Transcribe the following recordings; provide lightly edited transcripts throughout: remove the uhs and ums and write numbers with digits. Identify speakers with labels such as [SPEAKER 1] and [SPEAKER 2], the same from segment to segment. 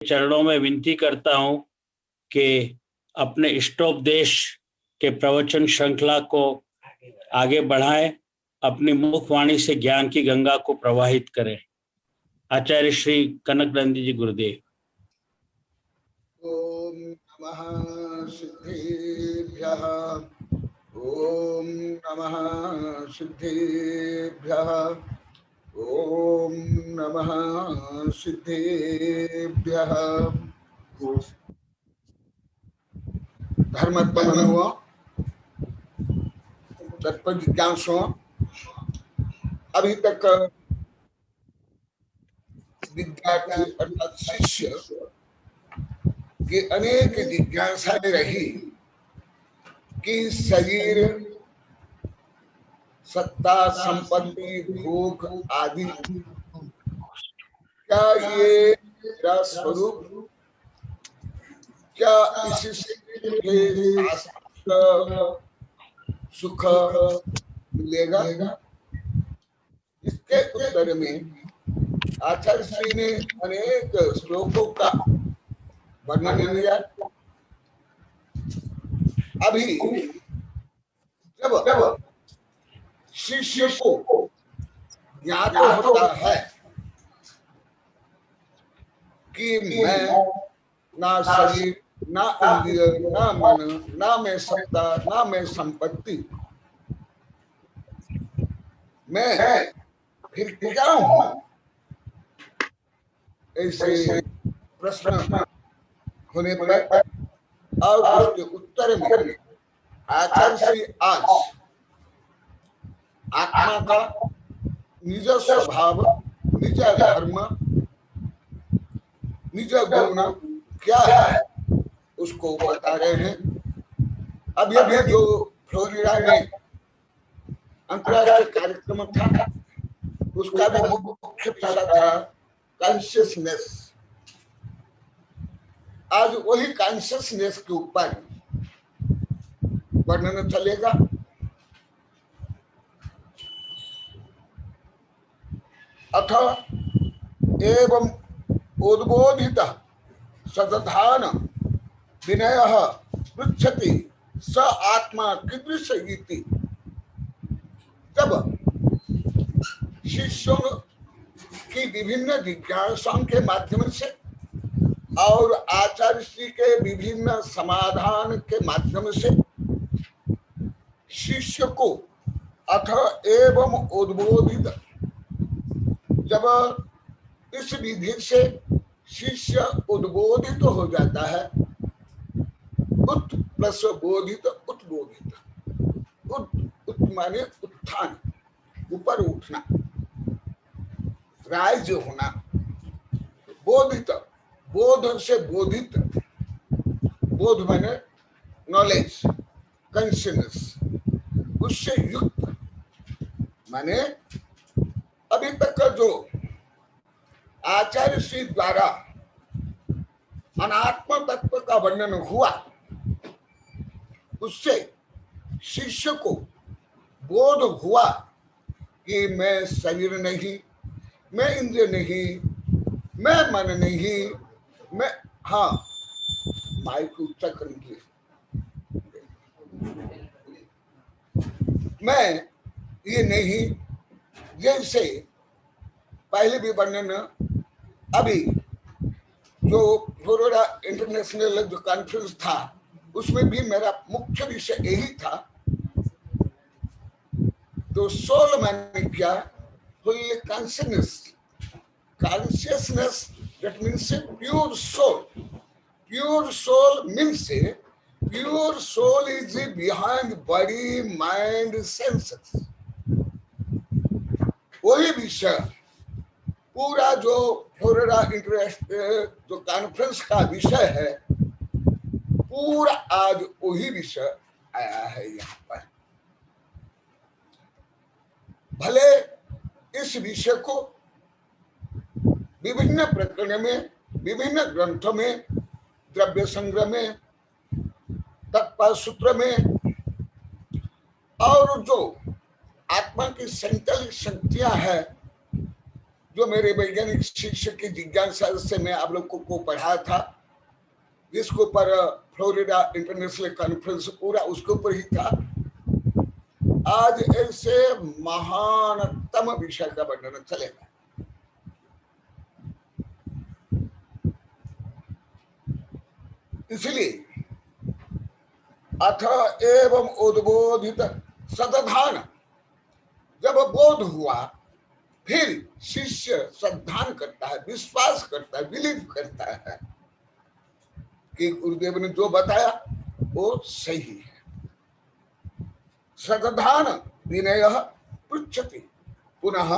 [SPEAKER 1] चरणों में विनती करता हूं कि अपने इष्टोपदेश के प्रवचन श्रृंखला को आगे बढ़ाएं, अपनी मुखवाणी से ज्ञान की गंगा को प्रवाहित करें। आचार्य श्री कनकनंदी जी गुरुदेव।
[SPEAKER 2] ओम नमः सिद्धेभ्यः, ओम नमः सिद्धेभ्यः, ओम नमः सिद्धेभ्यः। धर्मत्वमनुओं, तत्व जिज्ञासुओं, अभी तक विद्यार्थी अर्थात शिष्य की अनेक जिज्ञासाएं रही कि शरीर, सत्ता, संपत्ति, भोग आदि, क्या ये मेरा स्वरूप, क्या इससे सुख मिलेगा? इसके उत्तर में आचार्य श्री ने अनेक श्लोकों का वर्णन किया। अभी जब शिष्य को ज्ञात होता है कि मैं ना शरीर, ना इंद्रिय, ना मन, ना मैं सत्ता, ना मैं संपत्ति, मैं फिर क्या हूं? ऐसे प्रश्न होने पर और उसके उत्तर में आचार्य श्री आज आत्मा का निज स्वभाव, निज धर्म, निज गुण क्या है उसको बता रहे हैं। अब यह जो फ्लोरिडा में अंतर्राष्ट्रीय कार्यक्रम था, उसका भी मुख्य विषय था कॉन्शियसनेस। आज वही कॉन्शियसनेस के ऊपर वर्णन चलेगा। अथ एवं उद्बोधित सदधान विनयः पृच्छति स आत्मा कीदृश इति। जब शिष्यों की विभिन्न जिज्ञासाओं के माध्यम से और आचार्य श्री के विभिन्न समाधान के माध्यम से शिष्य को अथ एवं उद्बोधित, जब इस विधि से शिष्य उद्बोधित हो जाता है, उत प्लस बोधित उत्बोधित, उत माने उत्थान, ऊपर उठना, राइज होना, बोधित, बोध से बोधित, बोध माने नॉलेज, कॉन्शियसनेस, उससे युक्त माने अभी तक का जो आचार्य श्री द्वारा अनात्म तत्व का वर्णन हुआ, उससे शिष्य को बोध हुआ कि मैं शरीर नहीं, मैं इंद्रिय नहीं, मैं मन नहीं, मैं, हाँ माइक उच्च कर लीजिए, मैं ये नहीं, जैसे पहले भी वर्णन, अभी जो फ्लोरिडा इंटरनेशनल जो कॉन्फ्रेंस था उसमें भी मेरा मुख्य विषय यही था। तो सोल मैंने क्या, full consciousness, consciousness that means pure soul. Pure soul means pure soul is behind body, mind, senses. वही विषय पूरा जो फ्लोरिडा इंटरनेशनल जो कॉन्फ्रेंस का विषय है, पूरा आज वही विषय आया है यहाँ पर। भले इस विषय को विभिन्न प्रकरण में, विभिन्न ग्रंथों में, द्रव्य संग्रह में, तत्पर सूत्र में, और जो आत्मा की संकल्प शक्तियां है जो मेरे वैज्ञानिक शिक्षक की जिज्ञासा से मैं आप लोगों को पढ़ाया था, जिसके ऊपर फ्लोरिडा इंटरनेशनल कॉन्फ्रेंस पूरा उसके ऊपर ही था, आज ऐसे महानतम विषय का वर्णन चलेगा। इसलिए अथ एवं उद्बोधित सदधान, जब बोध हुआ फिर शिष्य सद्धान करता है, विश्वास करता है, बिलीव करता है कि गुरुदेव ने जो बताया वो सही है। सदधान विनय पृच्छति, पुनः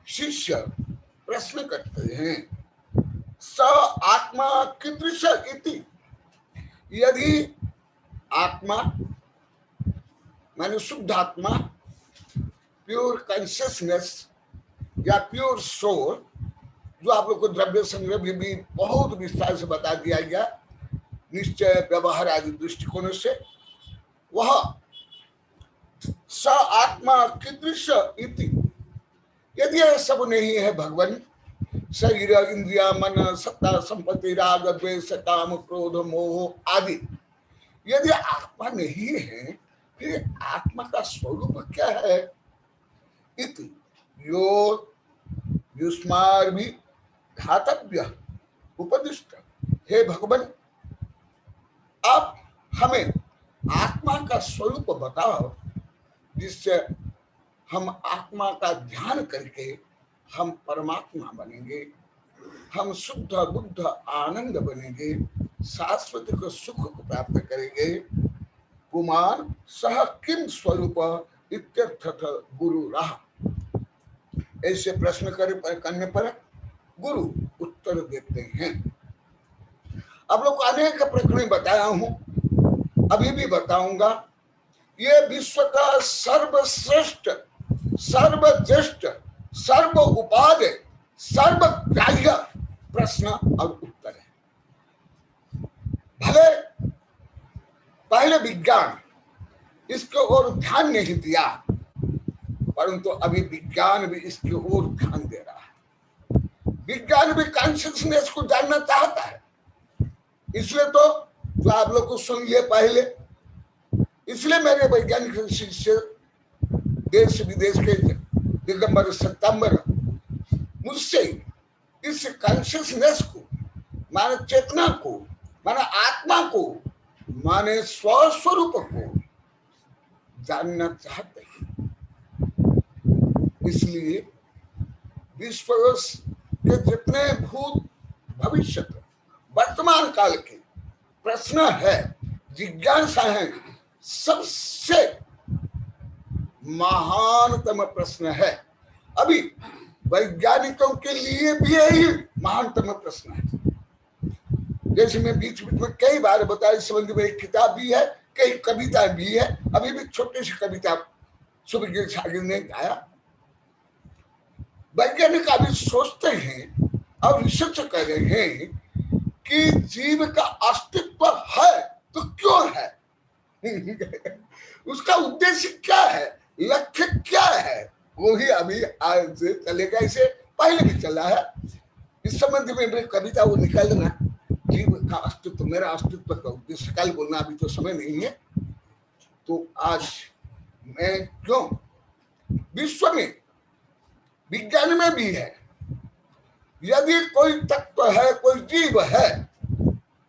[SPEAKER 2] शिष्य प्रश्न करते हैं, स आत्मा कीदृश इति, यदि आत्मा माने शुद्ध आत्मा, प्योर कॉन्शियसनेस या प्योर सोल, जो आप लोग को द्रव्य संग्रह भी बहुत विस्तार से बता दिया गया निश्चय व्यवहार आदि दृष्टिकोण से, वह स आत्मा कीदृश इति, यदि यह सब नहीं है भगवान, शरीर इंद्रिया मन सत्ता संपत्ति राग द्वेष काम क्रोध मोह आदि, यदि आत्मा नहीं है फिर आत्मा का स्वरूप क्या है? इति यो युष्मार्भि घातव्य उपदिष्ट, हे भगवान आप हमें आत्मा का स्वरूप बताओ, जिससे हम आत्मा का ध्यान करके हम परमात्मा बनेंगे, हम शुद्ध बुद्ध आनंद बनेंगे, शाश्वत को सुख को प्राप्त करेंगे। पुमान सह किम स्वरूप इत्यर्थः गुरु रहा, ऐसे प्रश्न करने पर गुरु उत्तर देते हैं। अब लोग अनेक प्रकरण बताया हूं, अभी भी बताऊंगा। ये विश्व का सर्वश्रेष्ठ, सर्वज्येष्ठ, सर्व उपादेय, सर्वग्राह्य प्रश्न और उत्तर है। भले पहले विज्ञान इसके ओर ध्यान नहीं दिया, परंतु अभी विज्ञान भी इसकी ओर ध्यान दे रहा है। विज्ञान भी कॉन्शियसनेस को जानना चाहता है, इसलिए तो जो आप लोग को सुन लिए पहले, इसलिए मेरे वैज्ञानिक शिष्य देश विदेश के दिगंबर सितंबर मुझसे इस कॉन्शियसनेस को, माने चेतना को, माने आत्मा को, माने स्वस्वरूप को जानना चाहते हैं। इसलिए विश्व के जितने भूत भविष्य वर्तमान काल के प्रश्न है, जिज्ञासा है, सबसे महानतम प्रश्न है। अभी वैज्ञानिकों के लिए भी यही महानतम प्रश्न है। जैसे मैं बीच बीच में कई बार बताया, इस संबंध में एक किताब भी है, कई कविता भी है, अभी भी छोटी सी कविता सुबह सागिर ने गाया। वैज्ञानिक अभी सोचते हैं और रिसर्च कर रहे हैं कि जीव का अस्तित्व है तो क्यों है उसका उद्देश्य क्या है, लक्ष्य क्या है, वो ही अभी आज से चलेगा। इसे पहले भी चला है। इस संबंध में मेरी कविता वो निकाल देना, जीव का अस्तित्व, मेरा अस्तित्व का उद्देश्य। कल बोलना, अभी तो समय नहीं है। तो आज मैं क्यों विश्व में, विज्ञान में भी है, यदि कोई तत्व है, कोई जीव है,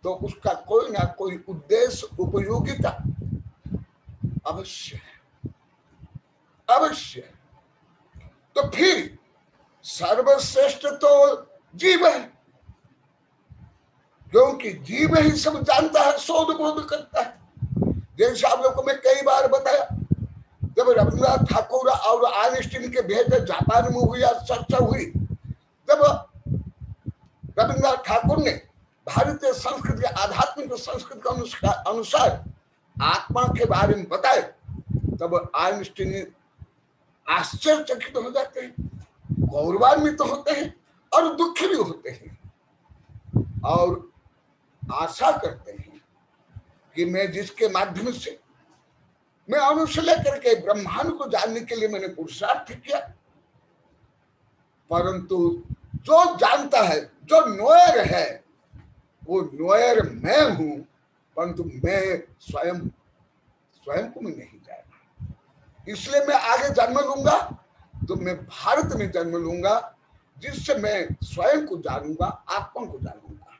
[SPEAKER 2] तो उसका कोई ना कोई उद्देश्य, उपयोगिता अवश्य है, अवश्य। तो फिर सर्वश्रेष्ठ तो जीव है, क्योंकि जीव ही सब जानता है, शोध बोध करता है। जैसे आप लोगों को मैं कई बार बताया, जब रविन्द्रनाथ ठाकुर और आइंस्टीन के भेद जापान में हुई, चर्चा हुई, जब रविन्द्रनाथ ठाकुर ने भारतीय संस्कृति, आध्यात्मिक संस्कृति के अनुसार आत्मा के बारे में बताए, तब आइंस्टीन आश्चर्यचकित हो जाते हैं, गौरवान्वित होते हैं और दुखी भी होते हैं, और आशा करते हैं कि मैं जिसके माध्यम से मैं अनुशय करके ब्रह्मांड को जानने के लिए मैंने पुरुषार्थ किया, परंतु जो जानता है, जो नोयर है, वो नोयर मैं हूं, परंतु मैं स्वयं को मैं नहीं जाना। इसलिए मैं आगे जन्म लूंगा तो मैं भारत में जन्म लूंगा, जिससे मैं स्वयं को जानूंगा, आत्मा को जानूंगा।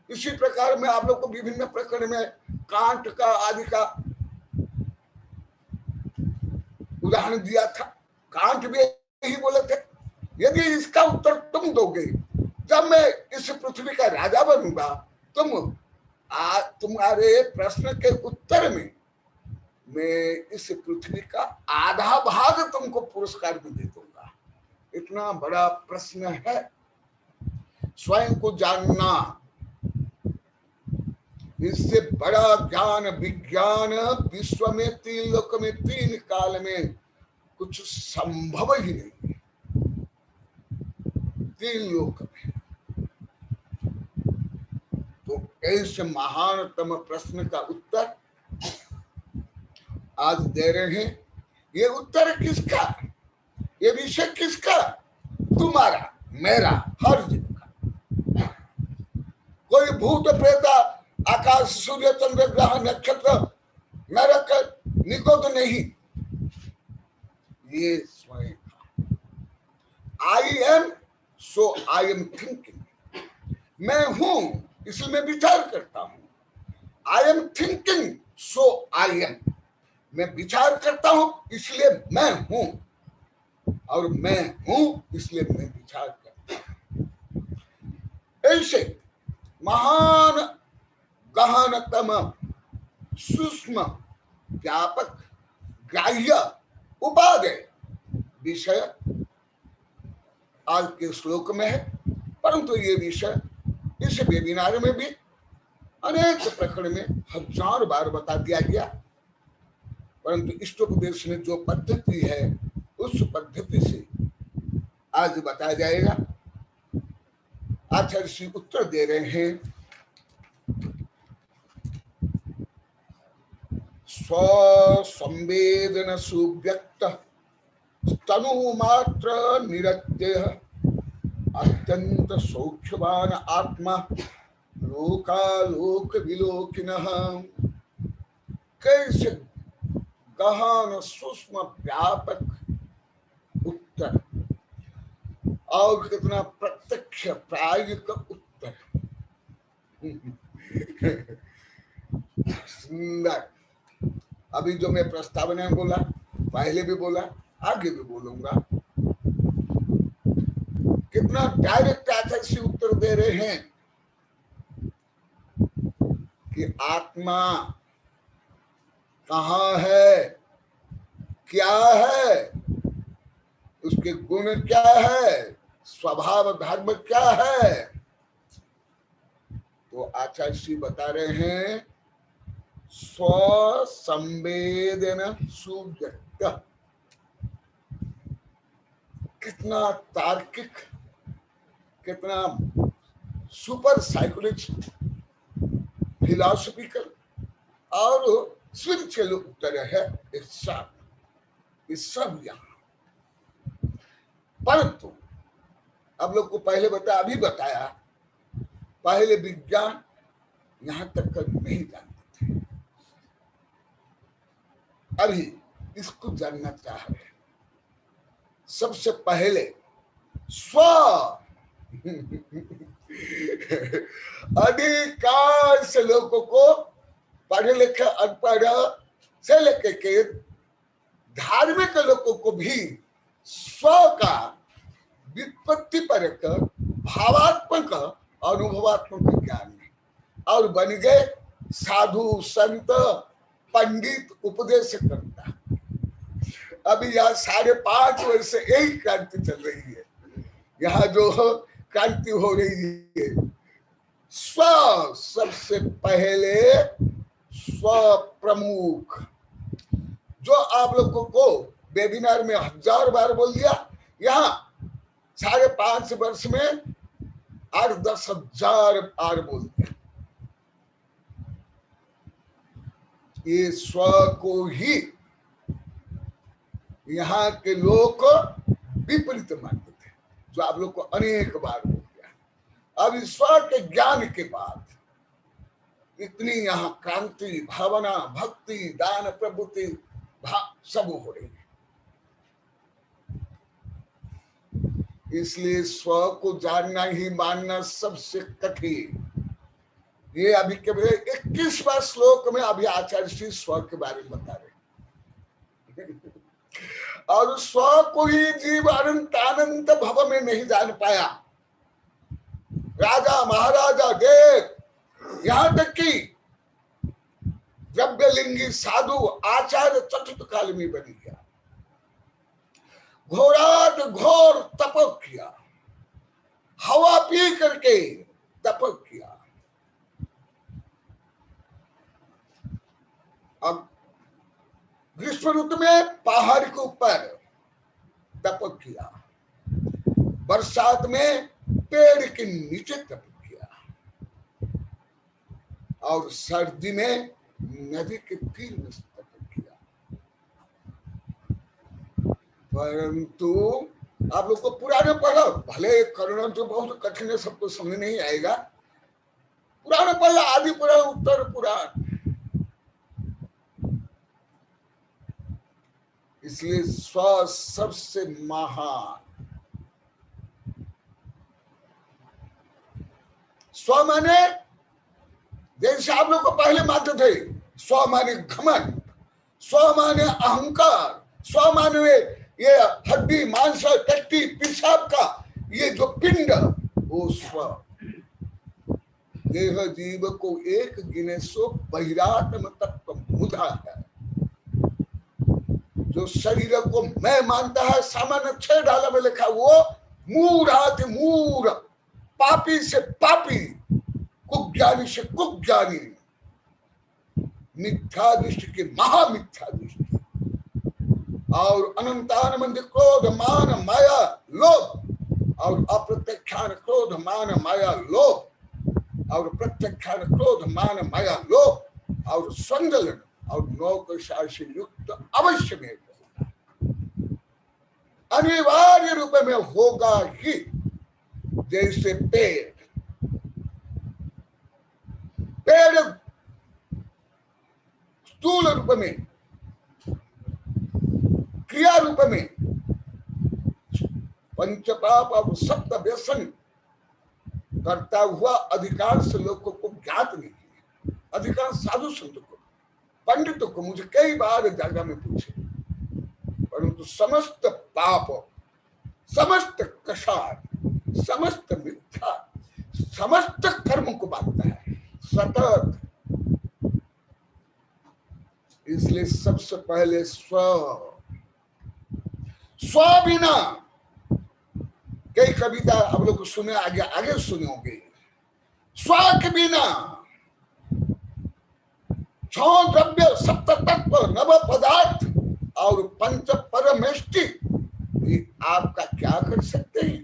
[SPEAKER 2] इसी प्रकार में आप लोग को विभिन्न प्रकरण में कांट का आदि का उदाहरण दिया था। कांट भी यही बोले थे, यदि इसका उत्तर तुम दोगे, जब मैं इस पृथ्वी का राजा बनूंगा, तुम्हारे प्रश्न के उत्तर में मैं इस पृथ्वी का आधा भाग तुमको पुरस्कार भी दे दूंगा। इतना बड़ा प्रश्न है। स्वयं को जानना, इससे बड़ा ज्ञान विज्ञान विश्व में, 3 लोक में, 3 काल में कुछ संभव ही नहीं। 3 लोक में तो ऐसे महानतम प्रश्न का उत्तर आज दे रहे हैं। ये उत्तर किसका, ये विषय किसका? तुम्हारा, मेरा, हर जीव का। कोई भूत प्रेत, आकाश, सूर्य, चंद्र, ग्रह, नक्षत्र, नरक, निकोद नहीं, ये स्वयं। I am so I am thinking. मैं हूं इसलिए मैं विचार करता हूं। I am thinking so I am. मैं विचार करता हूं इसलिए मैं हूं, और मैं हूं इसलिए मैं विचार करता हूं। ऐसे महान गहनतम सूक्ष्म व्यापक ग्राह्य उपादेय विषय आज के श्लोक में है, परंतु ये विषय इस वेबिनार में भी अनेक प्रकरण में 1000 बार बता दिया गया। परंतु इष्टोपदेश में जो पद्धति है, उस पद्धति से आज बताया जाएगा। आचार्य श्री उत्तर दे रहे हैं, स्व संवेदन सुव्यक्त तनु मात्र निरत्यः अत्यंत सौख्यवान आत्मा लोकालोक विलोकिनः। कैसे गहन सूक्ष्म व्यापक उत्तर, और कितना प्रत्यक्ष प्रायोगिक उत्तर। सुंदर। अभी जो मैं प्रस्तावना में बोला, पहले भी बोला, आगे भी बोलूंगा, कितना डायरेक्ट आचार्य से उत्तर दे रहे हैं कि आत्मा कहाँ है, क्या है, उसके गुण क्या है, स्वभाव धर्म क्या है। तो आचार्य श्री बता रहे हैं, स्व संवेदन सुव्यक्त। कितना तार्किक, कितना सुपर साइकोलॉजी, फिलॉसफिकल और स्पिरिचुअल उत्तर है इस सब यहाँ। परंतु अब लोग को पहले बताया, अभी बताया, पहले विज्ञान यहां तक कर नहीं जानते थे, अभी इसको जानना चाह रहे हैं। सबसे पहले स्व अधिकांश लोगों को, पढ़े लिखे अनपढ़ से लेकर के धार्मिक लोगों को भी स्व का व्युत्पत्ति परक, भावात्मक, अनुभवात्मक ज्ञान है, और बन गए साधु संत पंडित उपदेश करता। अभी यहाँ 5.5 वर्ष से यही क्रांति चल रही है। यहाँ जो क्रांति हो रही है, स्व सबसे पहले, स्व प्रमुख। जो आप लोगों को वेबिनार में 1000 बार बोल दिया, यहाँ 5.5 वर्ष में 8-10 हजार बार बोल दिया। ये स्व को ही यहाँ के लोग विपरीत मानते थे। जो आप लोग को अनेक बार हो गया। अब ईश्वर के ज्ञान के बाद इतनी यहाँ क्रांति, भावना, भक्ति, दान, प्रभुति सब हो रही है। इसलिए स्व को जानना ही मानना सबसे कठिन। ये अभी केवल 21वां श्लोक में अभी आचार्य श्री स्व के बारे में बता रहे और स्व को ही जीव अनंत अनंत भव में नहीं जान पाया। राजा महाराजा देव, यहां तक कि द्रव्यलिंगी साधु आचार्य चतुर्थ काल में बन गया, घोराट घोर तप किया, हवा पी करके तप किया। अब ग्रीष्म ऋतु में पहाड़ के ऊपर तप किया, बरसात में पेड़ के नीचे तप किया और सर्दी में नदी के तीर में तप किया। परंतु आप लोग को पुराने पढ़ो, भले करुणा तो बहुत कठिन है, सबको समझ नहीं आएगा। पुराने पढ़, आदि पुराण, उत्तर पुराण। इसलिए स्व सबसे महान। स्व माने, जैसे आप लोग को पहले मानते थे, स्व माने घमंड, स्व माने अहंकार, स्व माने ये हड्डी मांस टट्टी पेशाब का ये जो पिंड, वो स्व। देह जीव को एक गिने सो बहिरात्म तत्व मुधा है। जो शरीर को मैं मानता है, सामान्य 6 डाला में लिखा, वो मूढ़ाति मूढ़, पापी से पापी, कुज्ञानी से कुज्ञानी, मिथ्या दृष्टि के महामिथ्या दृष्टि और अनंतानंद क्रोध मान माया लोभ और अप्रत्यक्षान क्रोध मान माया लोभ और प्रत्यक्षान क्रोध मान माया लोभ और संदलन और नौकशा से युक्त अवश्य में अनिवार्य रूप में होगा ही। जैसे पेड़ स्थूल रूप में, क्रिया रूप में पंचपाप और सप्त व्यसन करता हुआ अधिकांश लोगों को ज्ञात नहीं है। अधिकांश साधु संतों को, पंडितों को मुझे कई बार जगह में पूछे, परंतु समस्त पाप, समस्त कषाय, समस्त मिथ्या, समस्त कर्म को बांधता है सतत। इसलिए सबसे पहले स्व बिना, कई कविता आप लोग सुने, आगे आगे सुने होंगे। स्व के बिना छो द्रव्य, सप्त तत्व, नव पदार्थ और पंच परमेष्टि आपका क्या कर सकते हैं?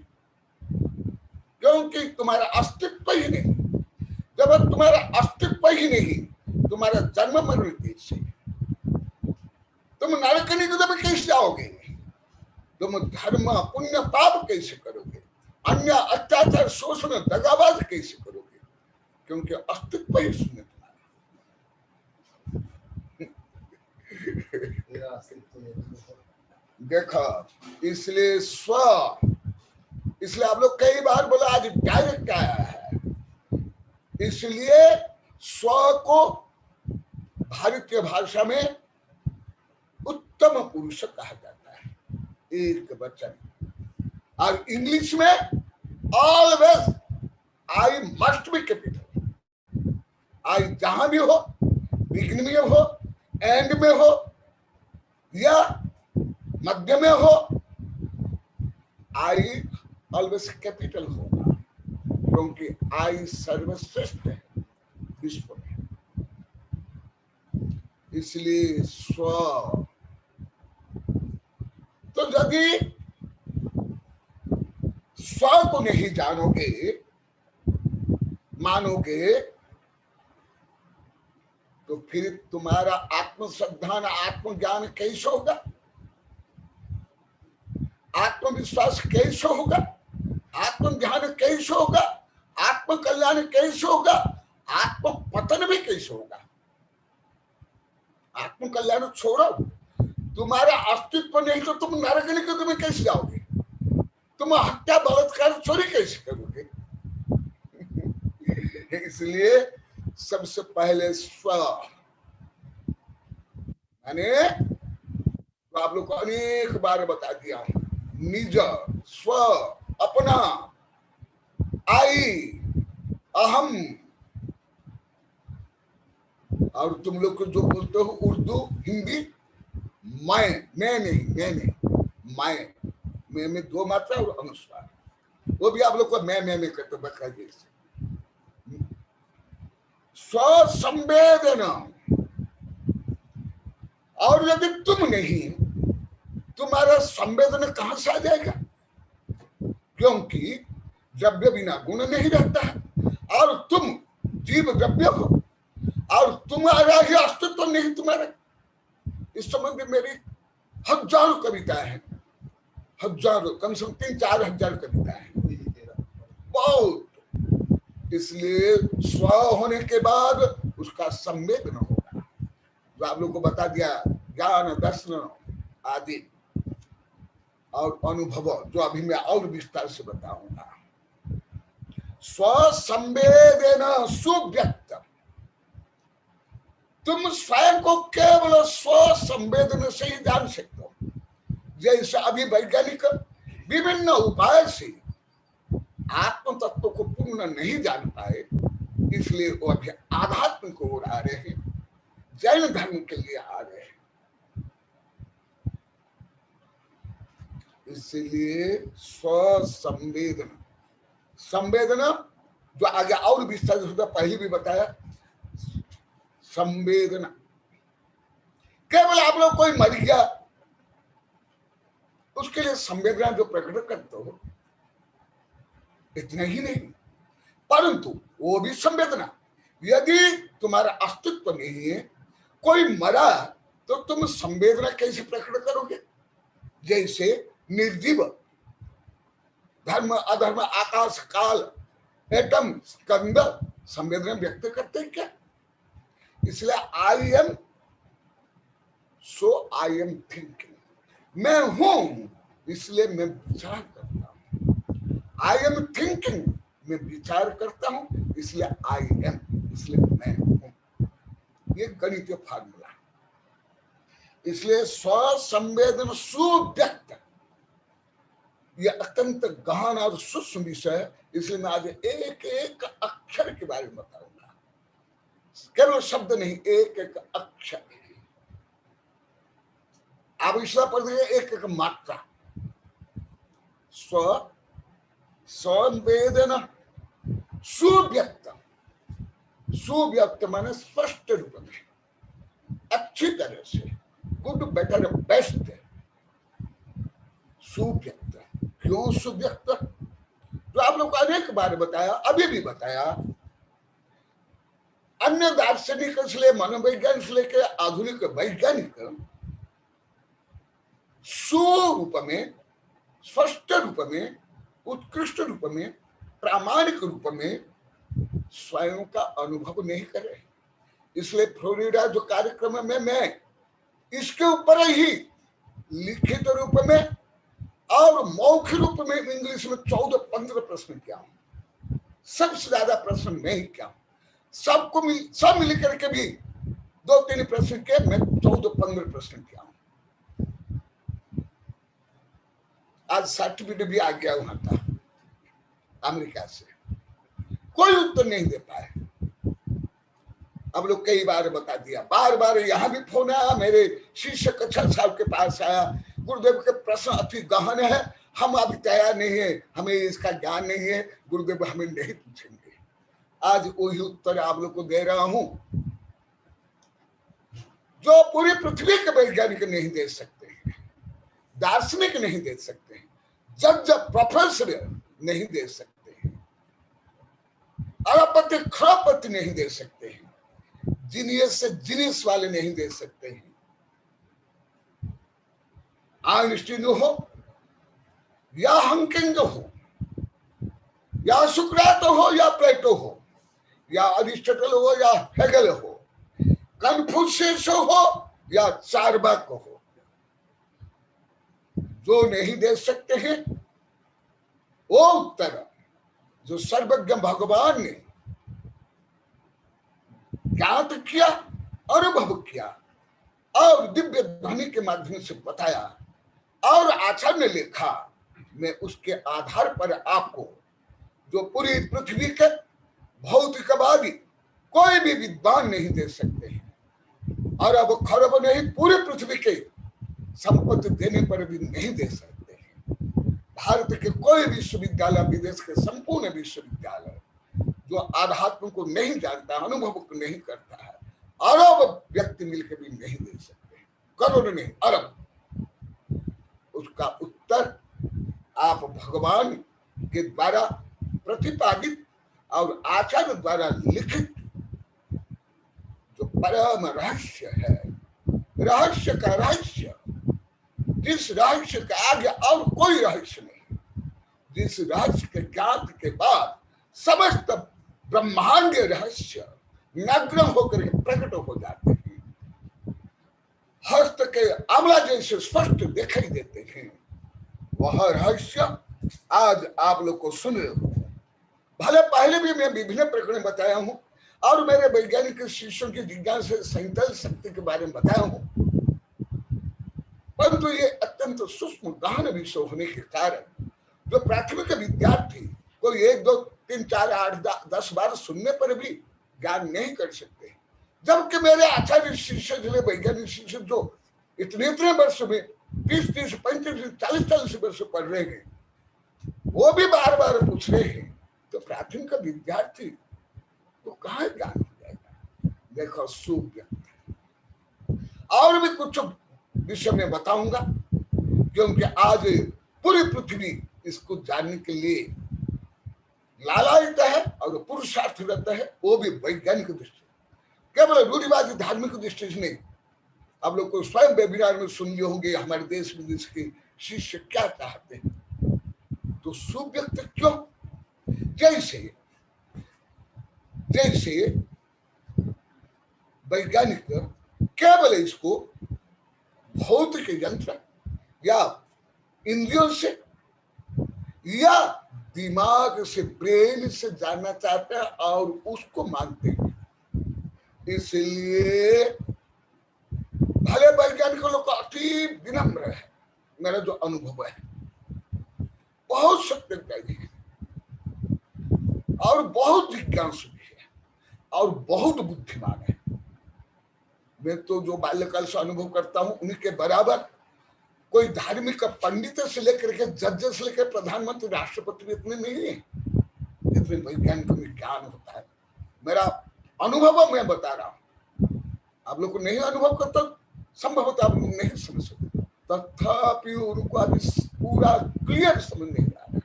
[SPEAKER 2] क्योंकि तुम्हारा अस्तित्व ही नहीं। जब तुम्हारा अस्तित्व ही नहीं, तुम्हारा जन्म मरण कैसे? तुम नरक निगम में कैसे जाओगे? तुम धर्म पुण्य पाप कैसे करोगे? अन्य अत्याचार शोषण दगाबाज कैसे करोगे? क्योंकि अस्तित्व ही शून्य तुम्हारा। देखा, इसलिए स्व, इसलिए आप लोग कई बार बोला आज डायरेक्ट आया है। इसलिए स्व को भारतीय भाषा में उत्तम पुरुष कहा जाता है, एक वचन। और इंग्लिश में always I must be capital. I जहां भी हो, बिगिनिंग में हो, एंड में हो या मध्य में हो, आई ऑलवेज कैपिटल होगा, क्योंकि आई सर्वश्रेष्ठ है विश्व में। इसलिए स्व। तो यदि स्व को नहीं जानोगे, मानोगे, तो फिर तुम्हारा आत्मश्रद्धा, आत्मज्ञान कैसे होगा? आत्मविश्वास कैसे होगा? आत्म ध्यान कैसे होगा, आत्म कल्याण कैसे होगा, आत्म पतन भी कैसे होगा। आत्म कल्याण छोड़ो, तुम्हारा अस्तित्व नहीं तो तुम नरक निकल तुम्हें कैसे जाओगे, तुम हत्या बलात्कार चोरी कैसे करोगे। इसलिए सबसे पहले स्व, यानी तो आप लोग को अनेक बार बता दिया, निज, स्व, अपना, आई, अहम। और तुम लोग को जो बोलते हो उर्दू हिंदी, मैं नहीं, मैं में दो मात्रा और अनुस्वार, वो भी आप लोग को मैं करते बता दिए। स्व संवेदना, और यदि तुम नहीं, तुम्हारा संवेदना कहां से आ जाएगा, क्योंकि द्रव्य बिना गुण नहीं रहता है, और तुम जीव द्रव्य हो, और तुम्हारा ही अस्तित्व नहीं तुम्हारा। इस संबंध में मेरी हजारों कविताएं हैं, हजारों, कम से कम 3-4 हजार कविताएं हैं, बहुत। इसलिए स्व होने के बाद उसका संवेदन होगा, जो आप लोग को बता दिया, ज्ञान, दर्शन आदि और अनुभव, जो अभी मैं और विस्तार से बताऊंगा। स्व संवेदन सुव्यक्त, तुम स्वयं को केवल स्व संवेदन से ही जान सकते हो। जैसे अभी वैज्ञानिक विभिन्न उपाय से आत्म तत्व को पूर्ण नहीं जान पाए, इसलिए वो अभी आध्यात्म को ओर आ रहे हैं, जैन धर्म के लिए आ रहे हैं। इसलिए स्व संवेदन, संवेदना जो आगे और विस्तार से पहले भी बताया, संवेदना केवल आप लोग कोई मर गया उसके लिए संवेदना जो प्रकट करते हो, इतना ही नहीं, परंतु वो भी संवेदना। यदि तुम्हारा अस्तित्व नहीं है, कोई मरा, तो तुम संवेदना कैसे प्रकट करोगे। जैसे निर्जीव, धर्म अधर्म, आकाश काल, एटम, स्कंद संवेदना व्यक्त करते हैं क्या। इसलिए I am, so I am thinking, मैं हूं इसलिए मैं विचार करता हूं। आई एम थिंकिंग, मैं विचार करता हूं इसलिए आई एम, इसलिए मैं हूं। ये गणितीय फार्मूला। इसलिए स्व संवेदन सुव्यक्त, यह अत्यंत गहन और सूक्ष्म विषय है, इसलिए मैं आज एक एक अक्षर के बारे में बताऊंगा, केवल शब्द नहीं, एक एक अक्षर। आवश्यकता पड़ रही है एक एक मात्रा। स्व संवेदन सुव्यक्त, सुव्यक्त माने स्पष्ट रूप में, अच्छी तरह से, गुड, बेटर, बेस्ट, सुव्यक्त। क्यों सुव्यक्त, तो आप लोग को अनेक बार बताया, अभी भी बताया, अन्य दार्शनिक से ले मनोवैज्ञानिक से लेकर आधुनिक वैज्ञानिक स्वरूप में, स्पष्ट रूप में, उत्कृष्ट रूप में, प्रामाणिक रूप में स्वयं का अनुभव नहीं करे। इसलिए फ्लोरिडा जो कार्यक्रम में मैं इसके ऊपर ही लिखित रूप में और मौखिक रूप में इंग्लिश में 14-15 प्रश्न किया हूं। सबसे ज्यादा प्रश्न मैं ही किया हूं, सबको सब मिल करके भी 2-3 प्रश्न के, मैं 14-15 प्रश्न किया हूं। आज सर्टिफिकेट भी आ गया वहां का अमेरिका से, कोई उत्तर नहीं दे पाए। अब लोग कई बार बता दिया, बार बार यहाँ भी फोन आया, मेरे शिष्य कक्षा साहब के पास आया, गुरुदेव के प्रश्न अति गहन है, हम अभी तैयार नहीं है, हमें इसका ज्ञान नहीं है, गुरुदेव हमें नहीं पूछेंगे। आज वही उत्तर आप लोग को दे रहा हूं जो पूरी पृथ्वी के वैज्ञानिक नहीं दे सकते हैं, दार्शनिक नहीं दे सकते हैं, जज प्रोफेसर नहीं दे सकते हैं, अरबपति खरबपति नहीं दे सकते हैं, जीनियस से जीनियस वाले नहीं दे सकते हैं। आइंस्टीन हो या हॉकिंग हो या सुकरात हो या प्लेटो हो या अरिस्टोटल हो या हेगल हो, कन्फ्यूशियस हो या चार्वाक हो, जो नहीं दे सकते हैं वो उत्तर जो सर्वज्ञ भगवान ने ज्ञात किया, अनुभव किया और दिव्य ध्वनि के माध्यम से बताया और आचार्य ने लिखा, मैं उसके आधार पर आपको जो पूरी पृथ्वी के भौतिकवादी कोई भी विद्वान नहीं दे सकते हैं, और अब खरब नहीं पूरी पृथ्वी के संपत्ति देने पर भी नहीं दे सकते हैं। भारत के कोई विश्वविद्यालय, विदेश के संपूर्ण विश्वविद्यालय जो आध्यात्म को नहीं जानता, अनुभव को नहीं करता है, अरब व्यक्ति मिलकर भी नहीं दे सकते, करोड़ नहीं अरब। उसका उत्तर आप भगवान के द्वारा प्रतिपादित और आचार्य द्वारा लिखित जो परम रहस्य है, रहस्य का रहस्य, जिस रहस्य के आगे और कोई रहस्य नहीं, जिस रहस्य के ज्ञान के बाद समस्त ब्रह्मांड रहस्य नग्न होकर के प्रकट हो जाते हैं, हस्त के आमला जैसे स्पष्ट दिखाई देते हैं, वह रहस्य आज आप लोग को सुन रहे हो। भले पहले भी मैं विभिन्न प्रकरण बताया हूं और मेरे वैज्ञानिक शिष्यों की जिज्ञासा संतल शक्ति के बारे में बताया हूं, परंतु ये अत्यंत सूक्ष्म गहन विषय होने के कारण जो प्राथमिक विद्यार्थी कोई 1 2 3 4 8 10 बार सुनने पर भी ज्ञान नहीं कर सकते, जबकि मेरे आचार्य शिष्य जिले वैज्ञानिक शिष्य जो इतने वर्ष में 30 30 35 40 40 वर्ष पढ़ रहे हैं, वो भी बार बार पूछ रहे हैं, तो प्राथमिक विद्यार्थी तो कहाँ ज्ञान हो जाएगा। देखो सुव्यक्त और भी कुछ विषय में बताऊंगा, क्योंकि आज पूरी पृथ्वी इसको जानने के लिए लालायित है और पुरुषार्थरत है, वो भी वैज्ञानिक दृष्टि, केवल रूढ़िवादी धार्मिक दृष्टि से नहीं। आप लोग को स्वयं वेबिनार में सुन लिए होंगे हमारे देश विदेश के शिष्य क्या चाहते हैं, तो सुव्यक्त क्यों, जैसे जैसे वैज्ञानिक केवल इसको भौतिक यंत्र या इंद्रियों से या दिमाग से, ब्रेन से जानना चाहते हैं और उसको मानते हैं। इसलिए भले वैज्ञानिक लोग अति विनम्र है, मेरा जो अनुभव है बहुत सत्यज्ञानी है और बहुत जिज्ञासु भी है और बहुत बुद्धिमान है। मैं तो जो बाल्यकाल से अनुभव करता हूं उनके बराबर कोई धार्मिक पंडित से लेकर के जज से लेकर प्रधानमंत्री राष्ट्रपति भी इतने नहीं है, इतने वैज्ञानिक में ज्ञान होता है। मेरा अनुभव मैं बता रहा हूं, आप लोग को नहीं अनुभव करता संभवतः आप लोग नहीं समझ सकते, तथापि उनको अभी पूरा क्लियर समझ नहीं आ रहा,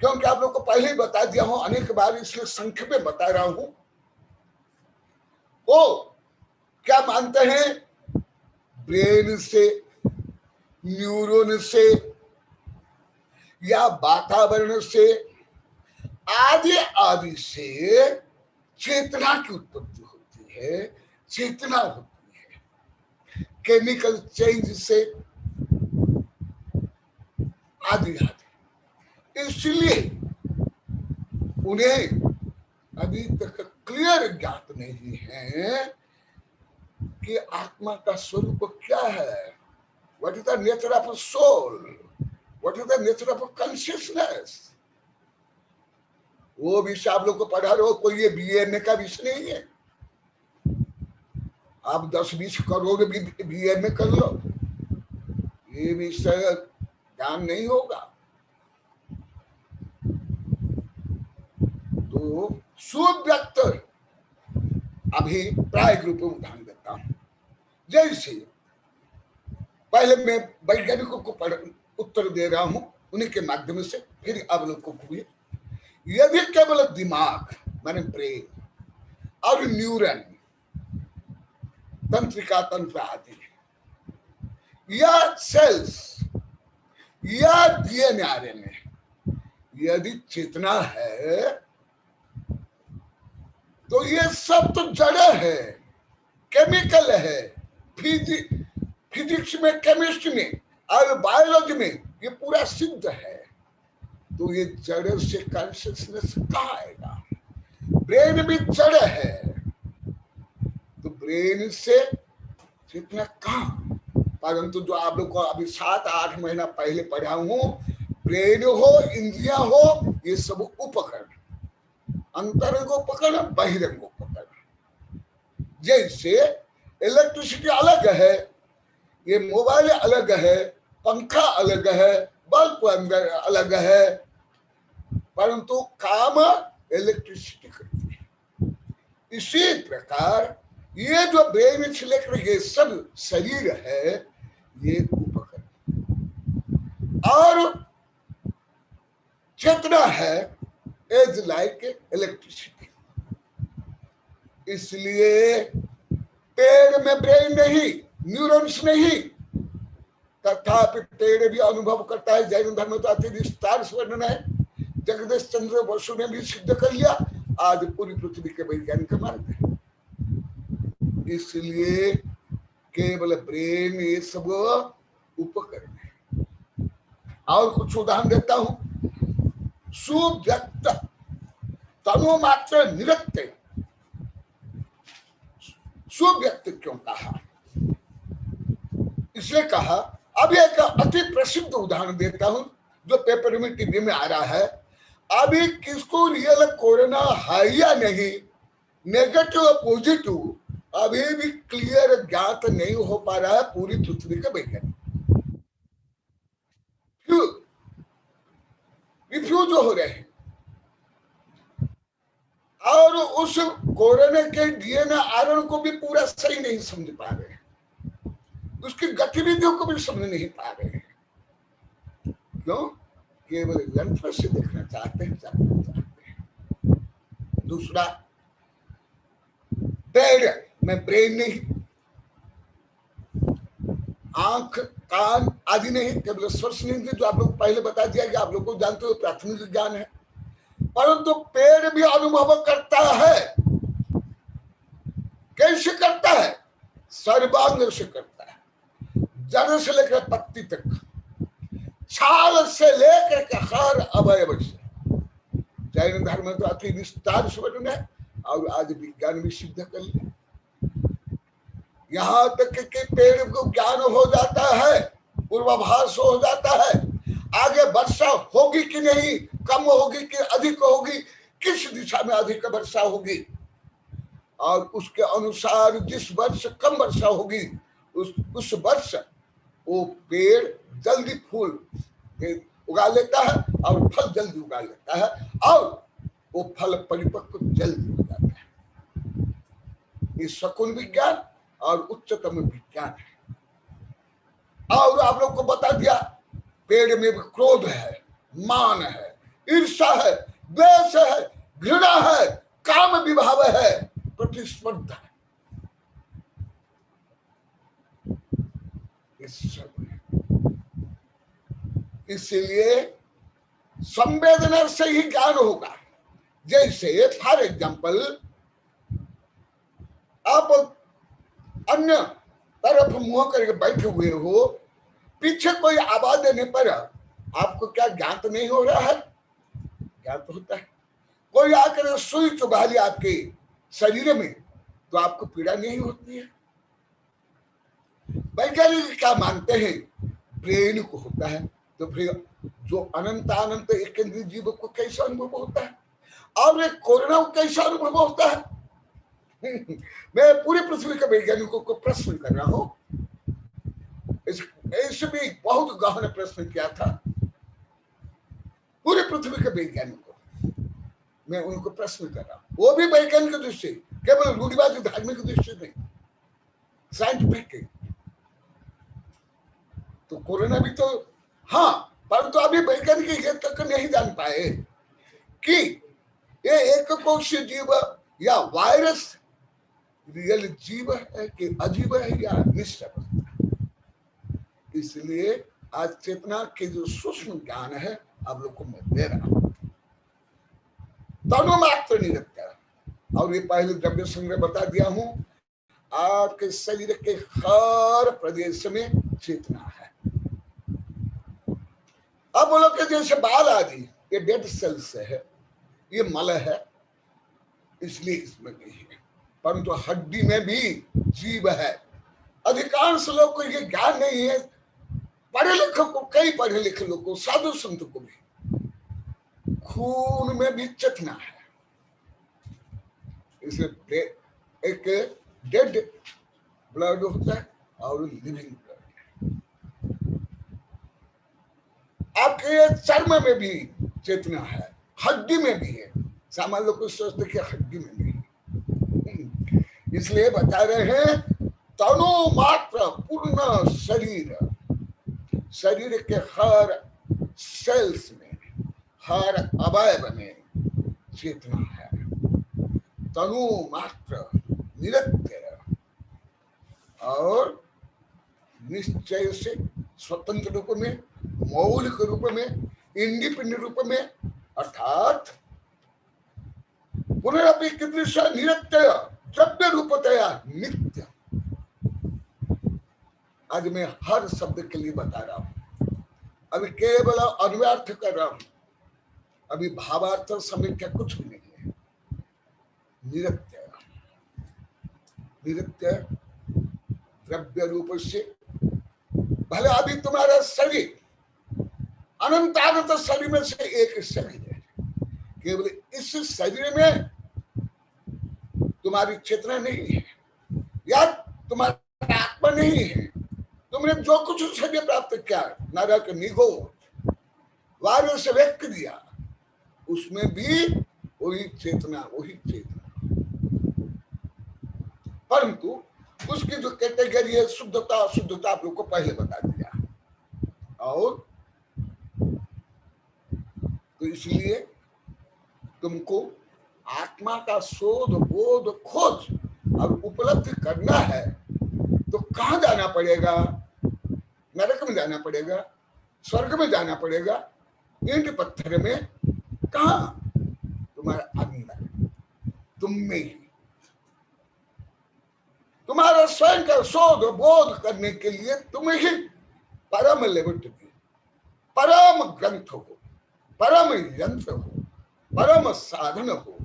[SPEAKER 2] क्योंकि आप लोग को पहले ही बता दिया हूं अनेक बार, इसलिए संक्षेप में बता रहा हूं। वो क्या मानते हैं, ब्रेन से, न्यूरॉन से या वातावरण से आदि आदि से चेतना की उत्पत्ति होती है, चेतना होती है, केमिकल चेंज से आदि आदि। इसलिए उन्हें अभी तक क्लियर ज्ञात नहीं है कि आत्मा का स्वरूप क्या है, what is the nature of a soul, what is the nature of a consciousness. वो विषय आप लोग को पढ़ा रहे हो, कोई ये बीएमए का विषय नहीं है। आप 10-20 करोड़ भी बीएमए कर लो, ये विषय ज्ञान नहीं होगा। तो सुव्यक्त अभी प्राय रूप में उदाहरण देता हूं। जैसे पहले मैं वैज्ञानिकों को उत्तर दे रहा हूं, उन्हीं के माध्यम से फिर आप लोग को भी, यदि केवल दिमाग माने ब्रेन और न्यूरन, तंत्रिका तंत्र आदि, या सेल्स या डीएनए आरएनए यदि चेतना है तो ये सब तो जड़ है, केमिकल है। फिजिक्स में, केमिस्ट्री में और बायोलॉजी में ये पूरा सिद्ध है। तो ये जड़ से कॉन्शियसनेस कहाँ आएगा? ब्रेन भी जड़ है, तो ब्रेन से चेतना कहाँ? परंतु जो आप लोग को अभी 7-8 महीना पहले पढ़ा हूं, ब्रेन हो, इंद्रिया हो, ये सब उपकरण, अंतरंग उपकरण, बहिरंग उपकरण। जैसे इलेक्ट्रिसिटी अलग है, ये मोबाइल अलग है, पंखा अलग है, बल्ब अंदर अलग है, परंतु काम इलेक्ट्रिसिटी करती है। इसी प्रकार ये जो ब्रेन से लेकर ये सब शरीर है, ये उपकरण, और चेतना है एज लाइक इलेक्ट्रिसिटी। इसलिए पेड़ में ब्रेन नहीं, न्यूरॉन्स नहीं, तथापि पेड़ भी अनुभव करता है। जैन धर्म तो अति विस्तार से वर्णन है, जगदीश चंद्र बसु ने भी सिद्ध कर लिया, आज पूरी पृथ्वी के वैज्ञानिक मानते हैं। इसलिए केवल ब्रेन ये सब उपकरण है। और कुछ उदाहरण देता हूं। सुव्यक्त तनु मात्र निरक्त, सुव्यक्त क्यों कहा? इसलिए कहा, अब एक अति प्रसिद्ध उदाहरण देता हूं जो पेपर में, टीवी में आ रहा है। अभी किसको रियल कोरोना है या नहीं, नेगेटिव और पॉजिटिव अभी भी क्लियर ज्ञात नहीं हो पा रहा है पूरी पृथ्वी के वैज्ञानिक। रिफ्यूज हो रहे हैं, और उस कोरोना के डीएनए आरएनए को भी पूरा सही नहीं समझ पा रहे हैं, उसकी गतिविधियों को भी समझ नहीं पा रहे हैं। क्यों? केवल यंत्र से देखना चाहते हैं, जानना चाहते हैं। दूसरा, पेड़ में ब्रेन नहीं, आंख, कान आदि नहीं, केवल स्पर्श नहीं, जो आप लोग पहले बता दिया कि आप लोग को जानते हो, प्राथमिक ज्ञान है। परंतु पेड़ भी अनुभव करता है। कैसे करता है? सर्वांग से करता है, जड़ से लेकर पत्ती तक, छाल से लेकर के हर अवयव से। जैन धर्म में तो अति विस्तार से वर्णन है, और आज विज्ञान भी सिद्ध कर लिया। यहां तक कि पेड़ को ज्ञान हो जाता है, पूर्वाभास हो जाता है, आगे वर्षा होगी कि नहीं, कम होगी कि अधिक होगी, किस दिशा में अधिक वर्षा होगी, और उसके अनुसार जिस वर्ष कम वर्षा होगी उस वर्ष वो पेड़ जल्दी फूल उगा लेता है और फल जल्दी उगा लेता है, और वो फल परिपक्व जल्दी हो जाता है। ये शकुन विज्ञान और उच्चतम विज्ञान है। और आप लोग को बता दिया, पेड़ में भी क्रोध है, मान है, ईर्ष्या है, द्वेष है, घृणा है, काम विभाव है, प्रतिस्पर्धा है। इसलिए संवेदना से ही ज्ञान होगा। जैसे फॉर एग्जाम्पल, आप अन्य तरफ मुंह करके बैठे हुए हो, पीछे कोई आवाज देने पर आपको क्या ज्ञात नहीं हो रहा है? ज्ञात होता है। कोई आकर सुई चुभा लिया आपके शरीर में, तो आपको पीड़ा नहीं होती है। वैज्ञानिक क्या मानते हैं? ब्रेन को होता है। तो फिर जो अनंत एक केंद्रीय जीव को कैसा अनुभव होता है, और एक कोरोना को कैसा अनुभव होता है? मैं पूरी पृथ्वी के वैज्ञानिकों को प्रश्न कर रहा हूं। इसमें भी बहुत गहन प्रश्न किया था पूरी पृथ्वी के वैज्ञानिकों, मैं उनको प्रश्न कर रहा हूं। वो भी वैज्ञानिक दृष्टि, केवल रूढ़िवादी धार्मिक दृष्टि नहीं, साइंटिफिक। तो कोरोना भी तो हाँ, परंतु अभी वैज्ञानिक ये तक नहीं जान पाए कि ये एक कोशीय जीव या वायरस रियल जीव है कि अजीब है या निश्चय। इसलिए आज चेतना के जो सूक्ष्म ज्ञान है आप लोग को मैं दे रहा हूं। तनु मात्र निरत्य। और ये पहले द्रव्य संग्रह बता दिया हूं, आपके शरीर के हर प्रदेश में चेतना है। अब बोलो कि जैसे बाल आदि ये डेड सेल्स है, ये मल है, इसलिए इसमें नहीं है, परंतु हड्डी में भी जीव है। अधिकांश लोग को ये ज्ञान नहीं है, पढ़े लिखे को, कई पढ़े लिखे लोग को, साधु संत को भी खून में भी चेतना है। इसलिए एक डेड ब्लड होता है और लिविंग ब्लड। आपके चर्म में भी चेतना है, हड्डी में भी है। सामान्य लोग को सोचते कि हड्डी में नहीं, इसलिए बता रहे हैं तनु मात्र पूर्ण शरीर, शरीर के हर सेल्स में, हर अवयव में चेतना है। तनु मात्र निरत्य और निश्चय से स्वतंत्र रूप में, मौलिक रूप में, इंडिपेंडेंट रूप में, अर्थात पुनरपि कीदृश निरत्य द्रव्य रूपतया नित्य। आज मैं हर शब्द के लिए बता रहा हूं, अभी केवल अन्वयार्थ कर रहा हूं, अभी भावार्थ समीक्षा कुछ भी नहीं है। निरत्य, निरत्य द्रव्य रूप से, भले अभी तुम्हारा शरीर अनंतानंत शरीर में से एक शरीर है, केवल इस शरीर में तुम्हारी चेतना नहीं है या तुम्हारा आत्मा नहीं है। तुमने जो कुछ शरीर प्राप्त किया, नरक, निगोद, वायु से व्यक्त दिया, उसमें भी वही चेतना, वही चेतना। परंतु उसकी जो कैटेगरी है शुद्धता अशुद्धता, आप लोग को पहले बता दिया। और तो इसलिए तुमको आत्मा का शोध, बोध, खोज और उपलब्धि करना है तो कहां जाना पड़ेगा? नरक में जाना पड़ेगा, स्वर्ग में जाना पड़ेगा, ईंट पत्थर में? कहा? तुम्हारा अंदर, तुम में ही। तुम्हारा स्वयं का शोध बोध करने के लिए तुम्हें ही परम लेबोरेटरी, परम ग्रंथ हो, परम यंत्र हो, परम साधन हो,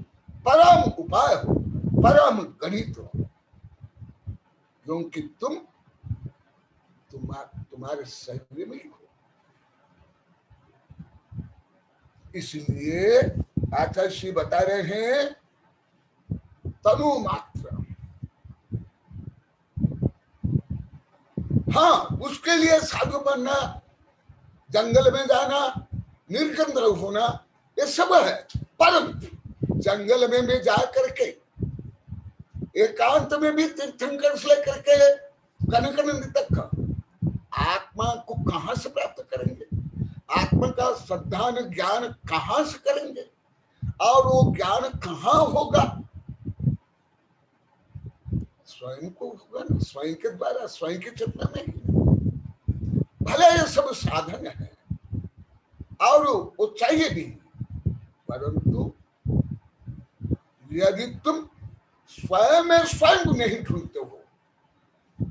[SPEAKER 2] परम उपाय हो, परम गणित हो, क्योंकि तुम तुम्हारे शरीर में ही हो। इसलिए आचार्य श्री बता रहे हैं तनु मात्र। हाँ, उसके लिए साधु बनना, जंगल में जाना, निर्गंध होना, ये सब है। परंतु जंगल में भी जा करके, एकांत में भी तीर्थंकर से लेकर के कनकनंद तक आत्मा को कहां से प्राप्त करेंगे? आत्मा का श्रद्धान ज्ञान कहां से करेंगे? और वो ज्ञान कहां होगा? स्वयं को होगा ना, स्वयं के द्वारा, स्वयं की चेतना में। भले ये सब साधन है और वो चाहिए भी, परंतु यदि तुम स्वयं में स्वयं नहीं ढूंढते हो,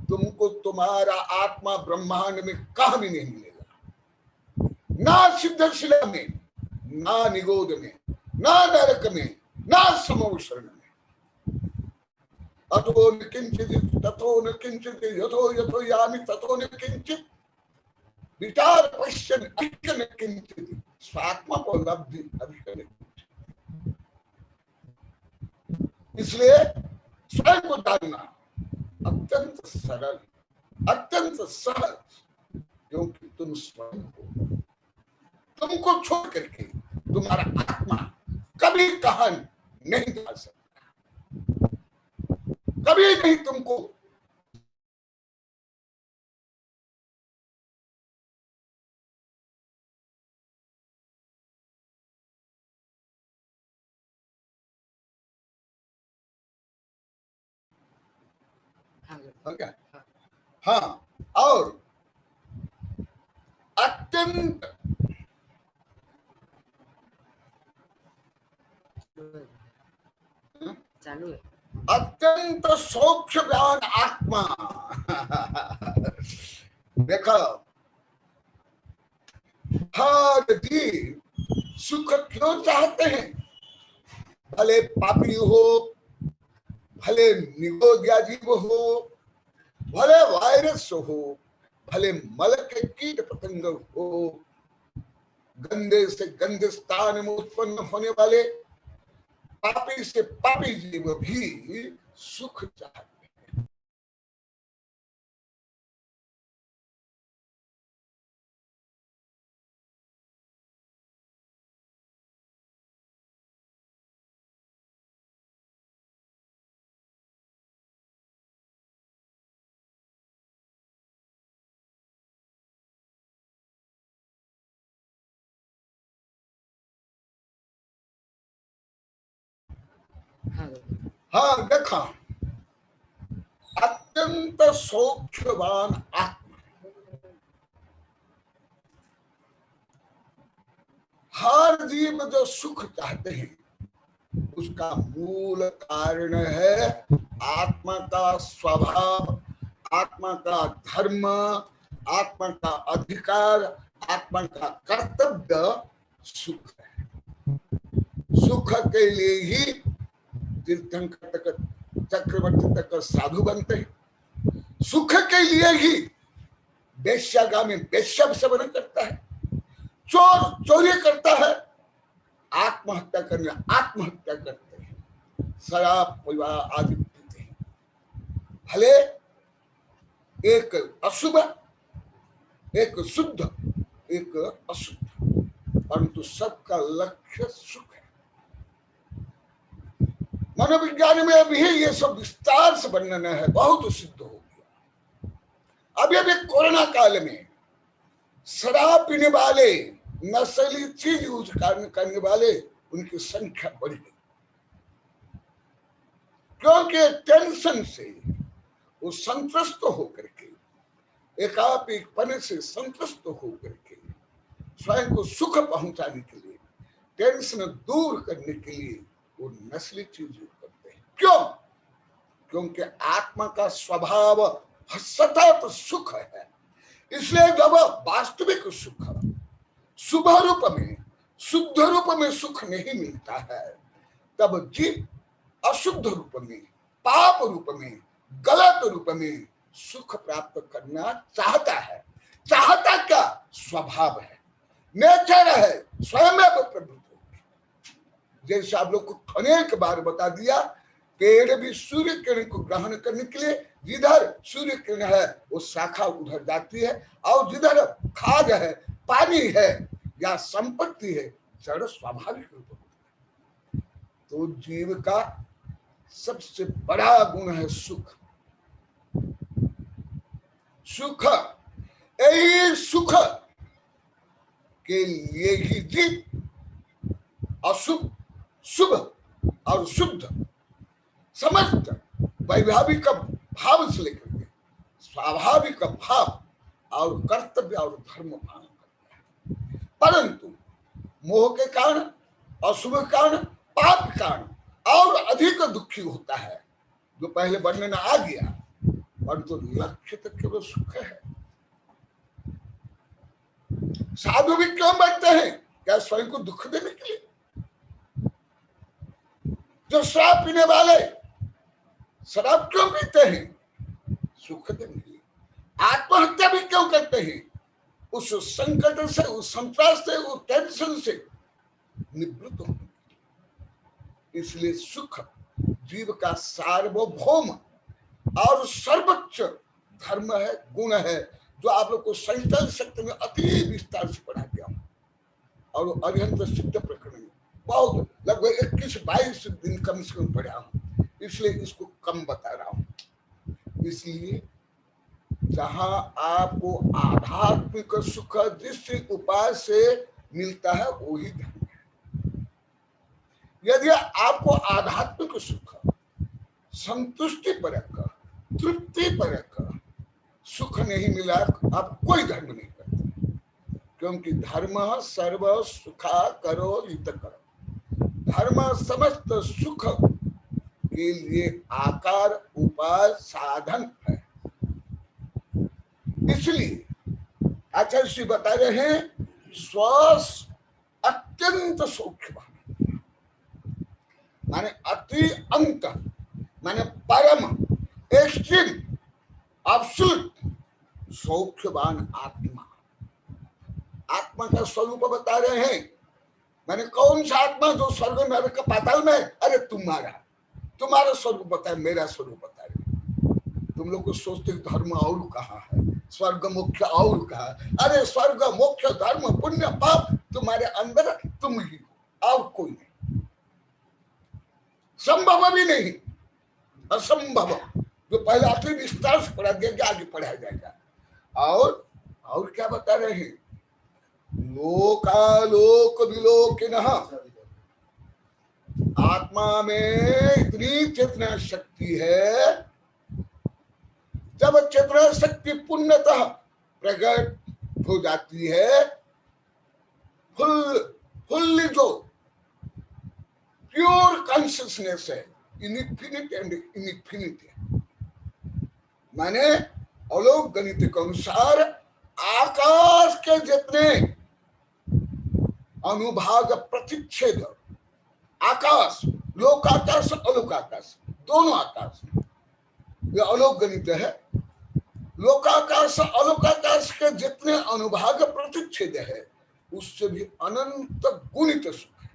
[SPEAKER 2] तुमको तुम्हारा आत्मा ब्रह्मांड में कहीं भी नहीं मिलेगा। ना सिद्धशिला में, ना निगोद में, ना नरक में, ना समोषण में। अतो न किंचित ततो न किंचित यथो यथो यामि ततो न किंचित विचार पश्यन अधिक न किंचित स्वात्मा को लब्धि अधिक न किंचित। इसलिए स्वयं को जानना अत्यंत सरल, अत्यंत सहज, क्योंकि तुम स्वयं हो। तुमको छोड़ करके तुम्हारा आत्मा कभी कहां नहीं जा सकता, कभी नहीं तुमको हाँ। और अत्यंत
[SPEAKER 3] चालू है।
[SPEAKER 2] अत्यंत सौख्यवान आत्मा। देखो, हर जीव सुख क्यों चाहते हैं? भले पापी हो, भले निगोदिया जीव हो, भले वायरस हो, भले मल के कीट पतंग हो, गंदे से गंदे स्थान में उत्पन्न होने वाले पापी से पापी जीव भी सुख चाहते हैं। हाँ, देखा, अत्यंत सौख्यवान आत्मा। हर जीव जो सुख चाहते हैं उसका मूल कारण है आत्मा का स्वभाव, आत्मा का धर्म, आत्मा का अधिकार, आत्मा का कर्तव्य सुख है। सुख के लिए ही तीर्थंकर तक, चक्रवर्ती तक साधु बनते हैं। सुख के लिए ही वेश्यागामी वेश्या सेवन करता है, चोर चोरी करता है, आत्महत्या करने आत्महत्या करते हैं, शराब परिवार आदि पीते हैं। भले एक अशुभ, एक शुद्ध, एक अशुद्ध, परंतु सबका लक्ष्य सुख है। मनोविज्ञान में अभी ये सब विस्तार से वर्णन है, बहुत सिद्ध हो गया। अभी अभी कोरोना काल में शराब पीने वाले, नशीली चीज यूज करने वाले, उनकी संख्या बढ़ गई, क्योंकि टेंशन से वो संतुष्ट होकर के, एकापीपन से संतुष्ट होकर के स्वयं को सुख पहुंचाने के लिए, टेंशन दूर करने के लिए वो नस्ली चीज करते हैं। क्यों? क्योंकि आत्मा का स्वभाव सतत सुख है। इसलिए जब वास्तविक सुख शुभ रूप में, शुद्ध रूप में सुख नहीं मिलता है, तब जीव अशुद्ध रूप में, पाप रूप में, गलत रूप में सुख प्राप्त करना चाहता है। चाहता क्या? स्वभाव है, नेचर है, स्वयं प्रवृत्ति। जैसे आप लोग को अनेक बार बता दिया, पेड़ भी सूर्य किरण को ग्रहण करने के लिए जिधर सूर्य किरण है वो शाखा उधर जाती है, और जिधर खाद है, पानी है या संपत्ति है, जड़ स्वाभाविक रूप में। तो जीव का सबसे बड़ा गुण है सुख। सुख, यही सुख के लिए ही जीव अशुभ, शुभ और शुद्ध समस्त वैभाविक भाव से लेकर के स्वाभाविक भाव और कर्तव्य और धर्म पालन करता है। परंतु मोह के कारण, अशुभ कारण, पाप के कारण और अधिक दुखी होता है, जो पहले वर्णन आ गया। परंतु लक्ष्य तो केवल सुख है। साधु भी क्यों बनते हैं? क्या स्वयं को दुख देने के लिए? जो शराब पीने वाले शराब क्यों पीते हैं? सुख देने के लिए। आत्महत्या भी क्यों करते हैं? उस संकट से, उस संतरास से, उस टेंशन से निवृत्त होने के लिए। इसलिए सुख जीव का सार्वभौम और सर्वोच्च धर्म है, गुण है, जो आप लोग को संचल शक्ति में अति विस्तार से पढ़ा गया हूं। और अरिहंत सिद्ध प्रकरण बहुत लगभग 21-22 दिन कम से कम पढ़ा हूं, इसलिए इसको कम बता रहा हूं। इसलिए जहां आपको आध्यात्मिक सुख जिस उपाय से मिलता है वही धर्म है। यदि आपको आध्यात्मिक सुख, संतुष्टि परक, तृप्ति परक सुख नहीं मिला, आप कोई धर्म नहीं करते। क्योंकि धर्म सर्व सुखा करो हित करो। धर्म समस्त सुख के लिए आकार उपाय साधन है। इसलिए आचार्य श्री बता रहे हैं स्व अत्यंत सौख्यवान, माने अति अंत, माने परम, एक्सट्रीम, एब्सोल्यूट सौख्यवान आत्मा। आत्मा का स्वरूप बता रहे हैं, मैंने कौन सा आत्मा जो स्वर्ग नरक पाताल में? अरे तुम्हारा स्वरूप बता, मेरा स्वरूप बता रहे। तुम लोग को सोचते धर्म और कहाँ है, स्वर्ग मुख्य और कहा? अरे स्वर्ग मुख्य, धर्म पुण्य पाप तुम्हारे अंदर तुम ही हो, और कोई नहीं, संभव भी नहीं, असंभव। जो पहले आखिरी विस्तार से पढ़ा दिया, आगे पढ़ाया जाएगा। और क्या बता रहे हैं? लोकालोक विलोकिनः, आत्मा में इतनी चेतना शक्ति है, जब चेतना शक्ति पूर्णतः प्रकट हो जाती है, फुल्ली जो प्योर कॉन्शियसनेस है, इनफिनिट एंड इनफिनिटी, माने अलोक गणित के अनुसार आकाश के जितने अनुभाग प्रतिच्छेद, आकाश, लोकाकाश, अलोकाकाश, दोनों आकाश, ये अलोक गणित है। लोकाकाश अलोकाकाश के जितने अनुभाग प्रतिच्छेद है, उससे भी अनंत गुणित सुख है।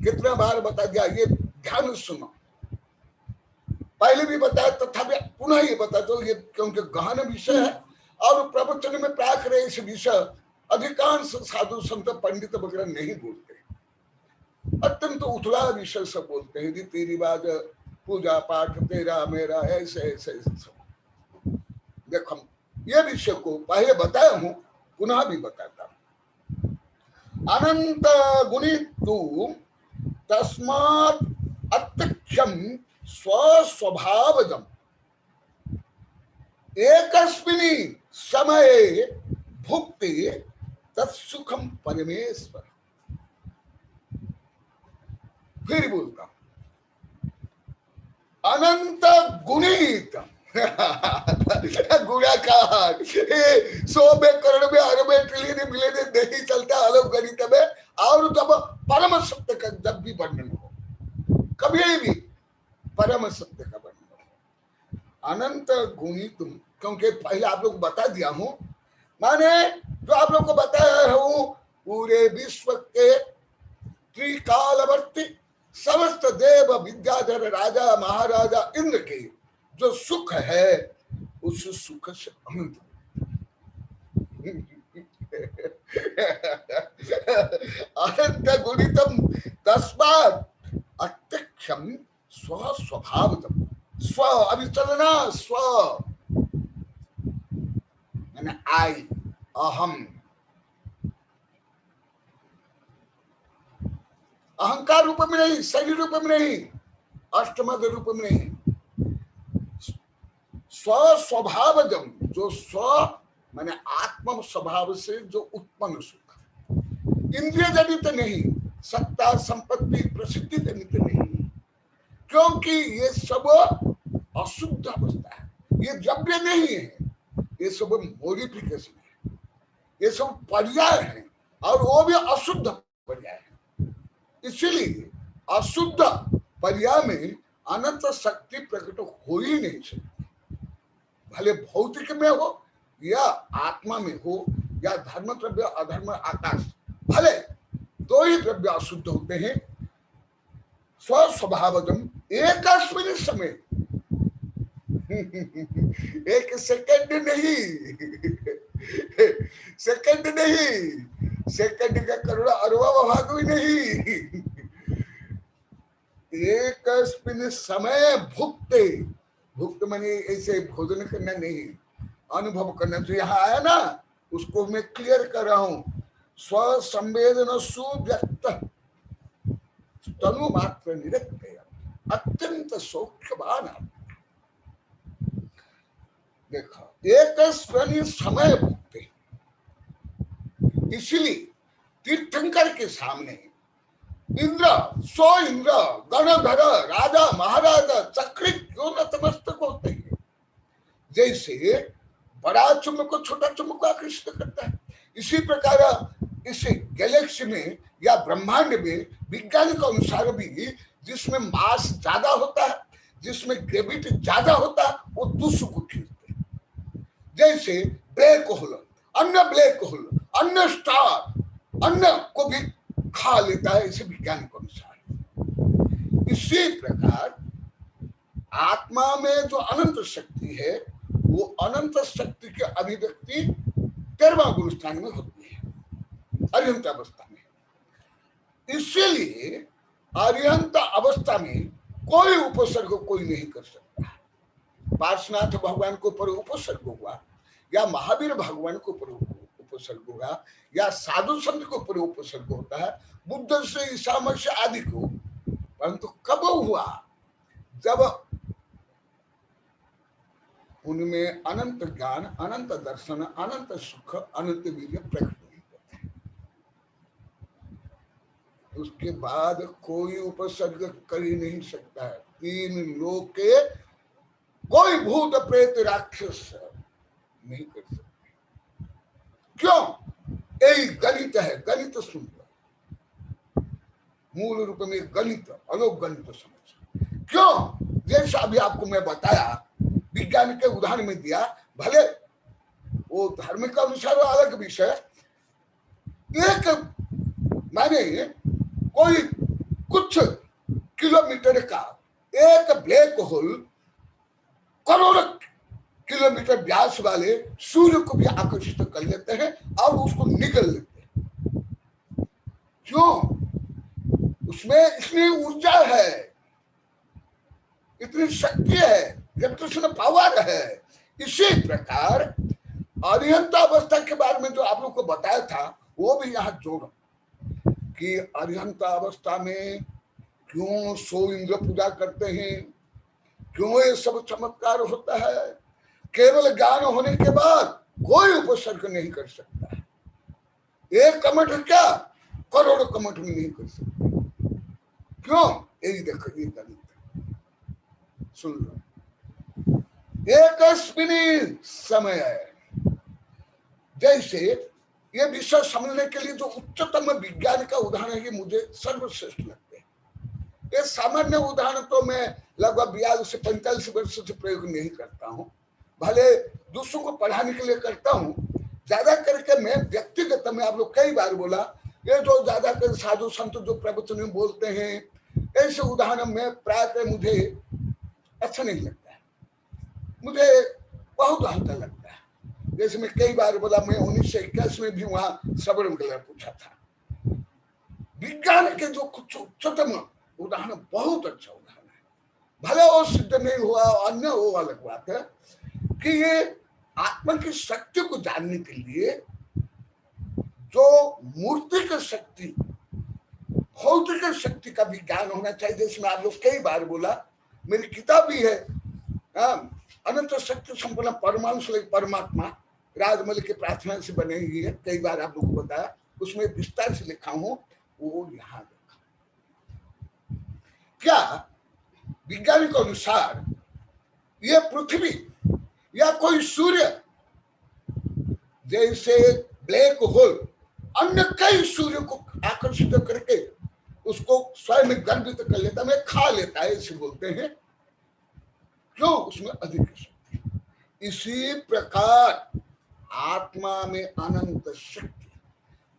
[SPEAKER 2] कितने बार बता दिया, ये ध्यान सुनो। पहले भी बताया, तथापि पुनः ये बता दो, ये क्योंकि गहन विषय है और प्रवचन में प्राक रहे इस विषय अधिकांश साधु संत पंडित वगैरह नहीं बोलते, अत्यंत उथला विषय सब बोलते हैं, रीति रिवाज, पूजा पाठ, तेरा मेरा, ऐसे ऐसे सब। देखो ये विषय को पहले बताया हूं, पुनः भी बताता हूं। अनंत गुणी तू तस्मात् अत्यक्षम स्वस्वभावजम एकस्मिनि समये भुक्ति तत्सुखम परमेश्वर। फिर बोलता हूं, अनंत गुणित गुणाकार 100 में, करोड़ में, अरबे, ट्रिलियन, मिलियन नहीं चलता अलग गणित में। और जब परम सत्य का जब भी वर्णन हो, कभी भी परम सत्य का वर्णन हो, अनंत गुणित, क्योंकि पहले आप लोग बता दिया हूं, माने जो आप लोग को बताया हूं, पूरे विश्व के त्रिकालवर्ती समस्त देव विद्याधर राजा महाराजा इंद्र के जो सुख है, उस सुख से अनंत अनंत गुणितम तस्मात् अत्यक्षम स्वस्वभावतम। स्व अभी चलना, स्व मैंने आई, अहम, अहंकार रूप में नहीं, शरीर रूप में नहीं, अष्टमद रूप में नहीं, स्व स्वभावजम, जो स्व माने आत्म स्वभाव से जो उत्पन्न सुख, इंद्रिय जनित नहीं, सत्ता संपत्ति प्रसिद्धि जनित नहीं, क्योंकि ये सब अशुद्ध अवस्था है, ये द्रव्य नहीं है, ये सब मोडिफिकेशन है, ये सब पर्याय है, और वो भी अशुद्ध पर्याय है। इसलिए अशुद्ध पर्याय में अनंत शक्ति प्रकट हो ही नहीं सकती, भले भौतिक में हो या आत्मा में हो, या धर्म द्रव्य अधर्म आकाश, भले दो ही द्रव्य अशुद्ध होते हैं। स्वस्वभावजम एकस्मिन् समय, एक सेकंड नहीं, सेकंड नहीं, सेकंड का करोड़ अरबों भाग भी नहीं, एकस्मिन् समय भुक्ते, भुक्त माने ऐसे भोजन करना नहीं, अनुभव करना। जो यहाँ आया ना, उसको मैं क्लियर कर रहा हूं। स्व संवेदन सुव्यक्त तनु मात्र निरक्त, अत्यंत सौख्यवान। देखो एक समय भुगते, इसलिए तीर्थंकर के सामने इंद्र, सो इंद्र, गणधर, राजा महाराजा चक्रित क्यों नतमस्तक होते हैं। जैसे बड़ा चुंबक को छोटा चुंबक को आकर्षित करता है, इसी प्रकार इस गैलेक्सी में या ब्रह्मांड में विज्ञान के अनुसार भी जिसमें मास ज्यादा होता है, जिसमें ग्रेविटी ज्यादा होता है, वो दूसरों को खींचते हैं। जैसे ब्लैक होल, अन्य ब्लैक होल, अन्य स्टार अन्य को भी खा लेता है, इसे विज्ञान के अनुसार। इसी प्रकार आत्मा में जो अनंत शक्ति है, वो अनंत शक्ति की अभिव्यक्ति 13वां गुण स्थान में होती है, अर्हंत अवस्था में। इसीलिए अर्हंत अवस्था में कोई उपसर्ग कोई नहीं कर सकता। पार्श्वनाथ भगवान के ऊपर उपसर्ग हुआ, या महावीर भगवान के ऊपर उपसर्ग होगा, या साधु संत के ऊपर उपसर्ग होता है, बुद्ध से ईसा मसीह आदि को। परंतु कब हुआ? जब उनमें अनंत ज्ञान, अनंत दर्शन, अनंत सुख, अनंत वीर्य प्रकट नहीं होते। उसके बाद कोई उपसर्ग कर ही नहीं सकता है। 3 लोक के कोई भूत प्रेत राक्षस नहीं कर सकते। क्यों? यही गणित है। गणित सुन लो, मूल रूप में गणित, अलोक गणित समझ। क्यों? जैसा अभी आपको मैं बताया, विज्ञान के उदाहरण में दिया, भले वो धर्म का अनुसार अलग विषय। एक माने कोई कुछ किलोमीटर का एक ब्लैक होल करोड़ों किलोमीटर व्यास वाले सूर्य को भी आकर्षित कर लेते हैं और उसको निगल लेते हैं। क्यों? उसमें इतनी ऊर्जा है, इतनी शक्ति है, जब तो उसमें पावर है। इसी प्रकार अर्हंत अवस्था के बारे में जो आप लोग को बताया था, वो भी यहाँ जोड़ो कि अर्हंत अवस्था में क्यों सो इंद्र पूजा करते हैं, क्यों ये सब चमत्कार होता है। केवल ज्ञान होने के बाद कोई उपसर्ग नहीं कर सकता। एक कमठ क्या, करोड़ों कमठ में नहीं कर सकते। क्यों? यही देखो, ये गणित सुन लो। एक समय जैसे ये विषय समझने के लिए जो उच्चतम विज्ञान का उदाहरण है, मुझे सर्वश्रेष्ठ लगते हैं। ये सामान्य उदाहरण तो मैं लगभग 42 से 45 वर्ष से प्रयोग नहीं करता हूँ, भले दूसरों को पढ़ाने के लिए करता हूँ। ज्यादा करके मैं व्यक्तिगत में, आप लोग कई बार बोला, ये जो ज्यादा कर साधु संत जो प्रवचन में बोलते हैं, ऐसे उदाहरण में प्रायः मुझे अच्छा नहीं लगता है, मुझे बहुत हल्का लगता है। जैसे मैं कई बार बोला, मैं 1921 में भी वहां सबरम कलर पूछा था। विज्ञान के जो कुछ उच्चतम उदाहरण, बहुत अच्छा उदाहरण है। भले वो सिद्ध नहीं हुआ, अन्य वो अलग बात है, कि ये आत्मा की शक्ति को जानने के लिए जो मूर्ति की शक्ति, भौतिक शक्ति का विज्ञान होना चाहिए। जैसे मैं आप लोग कई बार बोला, मेरी किताब भी है अनंत शक्ति संपन्न परमाणु से परमात्मा, राजमल की प्रार्थना से बने हुई है। कई बार आप लोगों को बताया, उसमें विस्तार से लिखा हूं, वो यहाँ लिखा। क्या विज्ञान के अनुसार ये पृथ्वी या कोई सूर्य जैसे ब्लैक होल अन्य कई सूर्य को आकर्षित करके उसको स्वयं में गर्भित कर लेता है, में खा लेता है, इसे बोलते हैं। क्यों? उसमें अधिक शक्ति। इसी प्रकार आत्मा में अनंत शक्ति,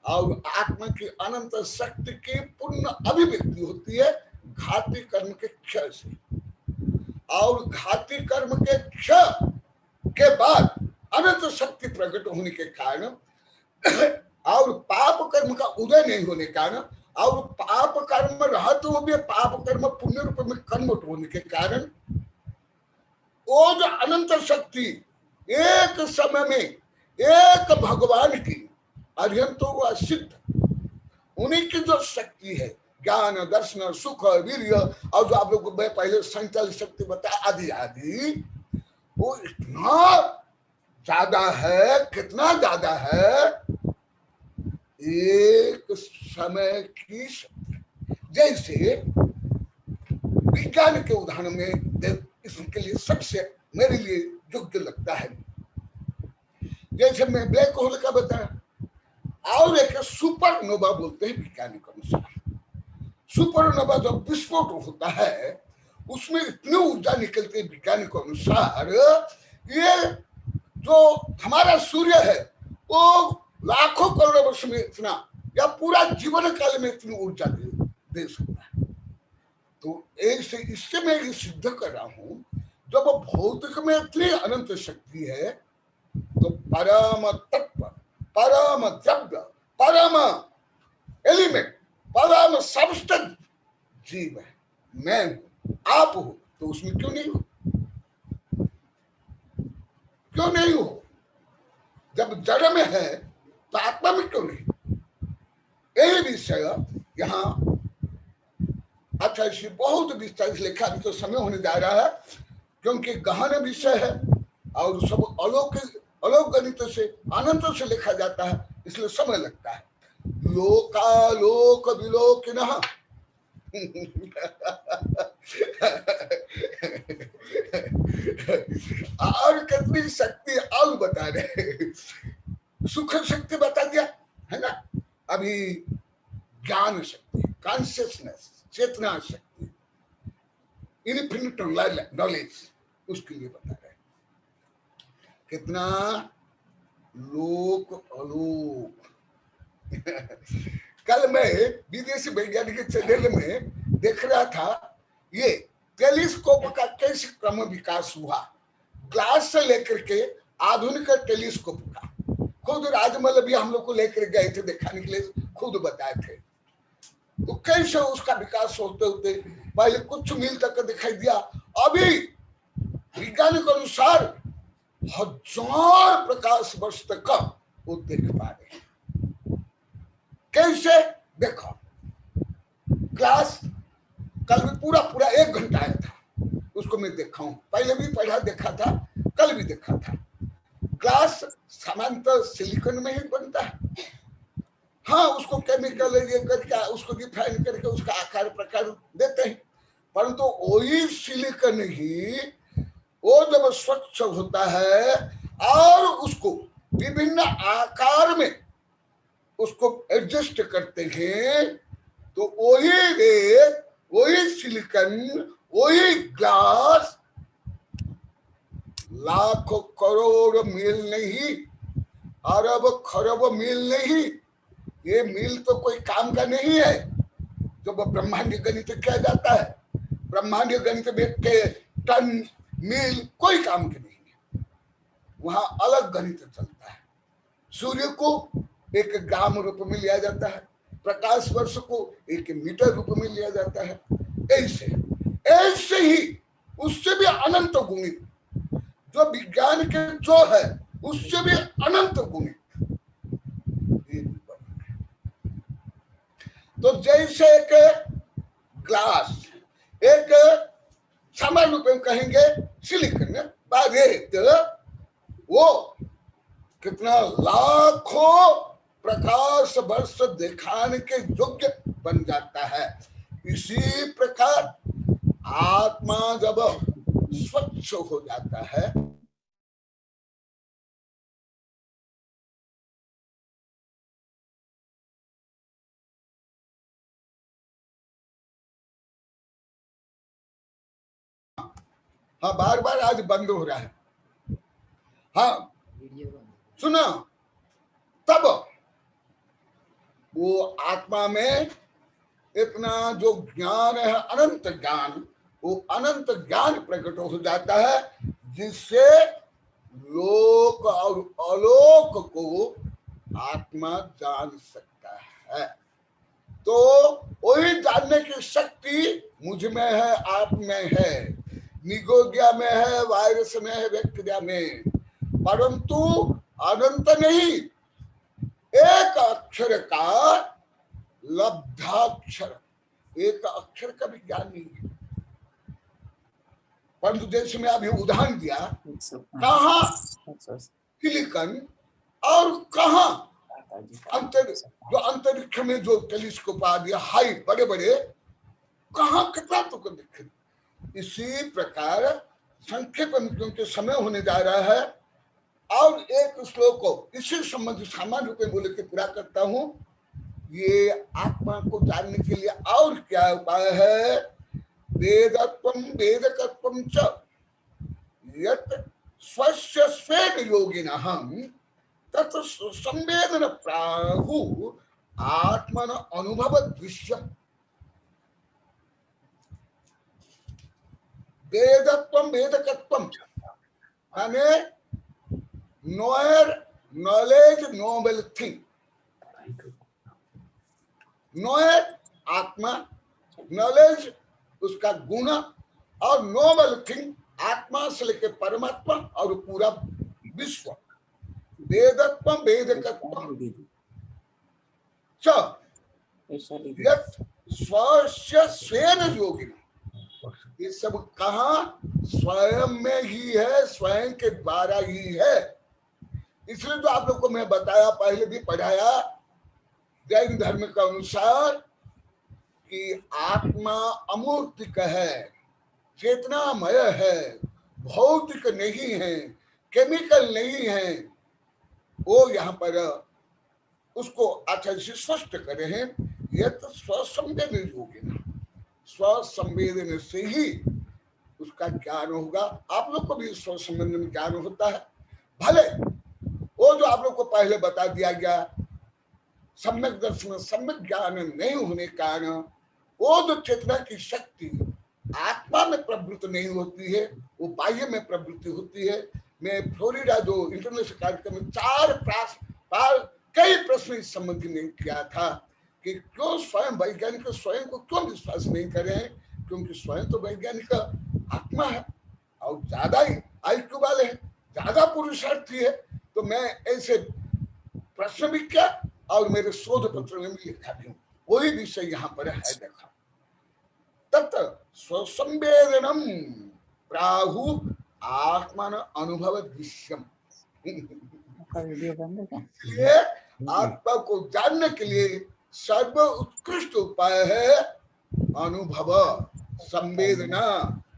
[SPEAKER 2] और आत्मा की अनंत शक्ति की पूर्ण अभिव्यक्ति होती है घाती कर्म के क्षय से। और घाती कर्म के क्षय के बाद अनंत शक्ति प्रकट होने के कारण और पाप कर्म का उदय नहीं होने के कारण, और पाप कर्म रहते हुए पाप कर्म पुण्य रूप में कन्वर्ट होने के कारण, वो जो अनंत शक्ति एक समय में एक भगवान की अर्हंतो व सिद्ध, उन्हीं की जो शक्ति है, ज्ञान, दर्शन, सुख, वीर्य, और जो आप लोग को मैं पहले संचालित शक्ति बताया आदि आदि, वो इतना ज्यादा है, कितना ज्यादा है एक समय की शक्ति। जैसे विज्ञान के उदाहरण में इसके लिए सबसे मेरे लिए योग्य लगता है, जैसे मैं ब्लैक होल का बताया और एक सुपरनोवा बोलते हैं वैज्ञानिक अनुसार। सुपरनोवा जब विस्फोट होता है उसमें इतनी ऊर्जा निकलती है वैज्ञानिक अनुसार, ये जो हमारा सूर्य है वो लाखों करोड़ वर्ष में इतना या पूरा जीवन काल में इतनी ऊर्जा दे सकता है। तो ऐसे इससे मैं ये सिद्ध कर रहा हूं, जब भौतिक में इतनी अनंत शक्ति है तो परम तत्व, परम द्रव्य, परम एलिमेंट, परम सबस्टेंस जीव है, मैं हूं, आप हो, तो उसमें क्यों नहीं हो? क्यों नहीं हो? जब जड़ में है तो आत्मा में क्यों नहीं? यही विषय यहाँ अच्छा इसी बहुत विस्तार से लिखा, अभी तो समय होने जा रहा है क्योंकि गहन विषय है और सब अलौक गणित से अनंत से लिखा जाता है, इसलिए समय लगता है। लोकालोक विलोकिनः और कितनी शक्ति और बता रहे, सुख शक्ति बता दिया है ना, अभी ज्ञान शक्ति, कॉन्शियसनेस, चेतना शक्ति, इनफिनिट नॉलेज, उसके लिए बता रहे कितना लोक अलोक। कल मैं विदेशी वैज्ञानिक चैनल में देख रहा था, ये टेलीस्कोप का कैसे क्रम विकास हुआ, ग्लास से लेकर के आधुनिक टेलीस्कोप का। खुद राजमल भी हम लोग को लेकर गए थे दिखाने के लिए, खुद बताए थे तो कैसे उसका विकास होते होते पहले कुछ मील तक दिखाई दिया, अभी वैज्ञानिक अनुसार 1000 प्रकाश वर्ष तक वो देख पा रहे हैं। कैसे? देखो क्लास कल भी पूरा 1 घंटा आया था, उसको मैं देखा हूं, पहले भी पढ़ा देखा था, कल भी देखा था। ग्लास सामान्यतः सिलिकॉन में ही बनता है, हाँ उसको केमिकल ये करके उसको रिफाइन करके उसका आकार प्रकार देते हैं, परंतु वही सिलिकॉन ही वो जब स्वच्छ होता है और उसको विभिन्न आकार में उसको एडजस्ट करते हैं, तो वही रेत, वही सिलिकॉन, वही ग्लास लाखों करोड़ मील नहीं, अरब खरब मील नहीं, ये मील तो कोई काम का नहीं है जो ब्रह्मांड गणित किया जाता है। ब्रह्मांड गणित में के टन मील कोई काम के नहीं है, वहां अलग गणित चलता है। सूर्य को 1 ग्राम रूप में लिया जाता है, प्रकाश वर्ष को 1 मीटर रूप में लिया जाता है। ऐसे ही उससे भी अनंत गुणित जो विज्ञान के जो है उससे भी अनंत गुणित। तो जैसे एक ग्लास, एक सामान्य रूप में कहेंगे सिलिकॉन रेत, वो कितना लाखों प्रकाश वर्ष दिखाने के योग्य बन जाता है। इसी प्रकार आत्मा जब स्वच्छ हो जाता है, हाँ बार बार आज बंद हो रहा है, हाँ सुना, तब वो आत्मा में इतना जो ज्ञान है, अनंत ज्ञान, वो अनंत ज्ञान प्रकट हो जाता है, जिससे लोक और अलोक को आत्मा जान सकता है। तो वही जानने की शक्ति मुझ में है, आप में है, निगोगिया में है, वायरस में है, बैक्टीरिया में, परंतु अनंत नहीं, एक अक्षर का लब्धाक्षर, एक अक्षर का भी ज्ञान नहीं है। परंतु जैसे मैं अभी उदाहरण दिया, कहाँ सिलिकॉन और कहाँ जो अंतरिक्ष में जो टेलीस्कोप आ दिया हाई बड़े बड़े, कहाँ कितना तो दिखे। इसी प्रकार संक्षेप में क्योंकि समय होने जा रहा है, और एक श्लोक को इसी संबंधी सामान्य रूप में बोले के पूरा करता हूं। ये आत्मा को जानने के लिए और क्या उपाय है? वेदत्वं वेदकत्वं च यत् स्वस्य स्वेन योगिनः तत् संवेदन प्राहु आत्मन अनुभव दृश्यम्। वेदत्वं वेदकत्वं माने नॉलेज नोबल थिंग, नोयर आत्मा, नॉलेज उसका गुण, और नोबल थिंग आत्मा से लेकर परमात्मा और पूरा विश्व। वेदत्व वेदकत्व च यत् स्वस्य स्वेन योगिना, ये सब कहाँ? स्वयं में ही है, स्वयं के द्वारा ही है। इसलिए तो आप लोग को मैं बताया, पहले भी पढ़ाया, जैन धर्म के अनुसार कि आत्मा अमूर्तिक है, चेतनामय है, भौतिक नहीं है, केमिकल नहीं है। वो यहाँ पर उसको अच्छा से स्पष्ट करे हैं, यह तो स्वसंवेदन योगिना, स्वसंवेदन से ही उसका ज्ञान होगा। आप लोग को भी स्वसंवेदन ज्ञान होता है। भले वो जो आप लोग को पहले बता दिया गया, सम्यक दर्शन सम्यक ज्ञान नहीं होने के कारण वो जो चेतना की शक्ति आत्मा में प्रवृत्त नहीं होती है, वो बाह्य में प्रवृत्ति होती है। मैं फ्लोरिडा जो इंटरनेशनल कार्यक्रम में कई प्रश्न इस संबंधी में किया था कि क्यों स्वयं वैज्ञानिक स्वयं को क्यों विश्वास नहीं करें, क्योंकि स्वयं तो वैज्ञानिक आत्मा है और ज्यादा ही आईक्यू वाले हैं, ज्यादा पुरुषार्थी है। तो मैं ऐसे प्रश्न भी किया और मेरे शोध पत्र में भी लिखा भी हूँ, वही विषय यहाँ पर है। देखा तत् स्वसंवेदनम प्राहु आत्मान अनुभव दृश्यम। इसलिए आत्मा को जानने के लिए सर्व उत्कृष्ट उपाय है अनुभव, संवेदना,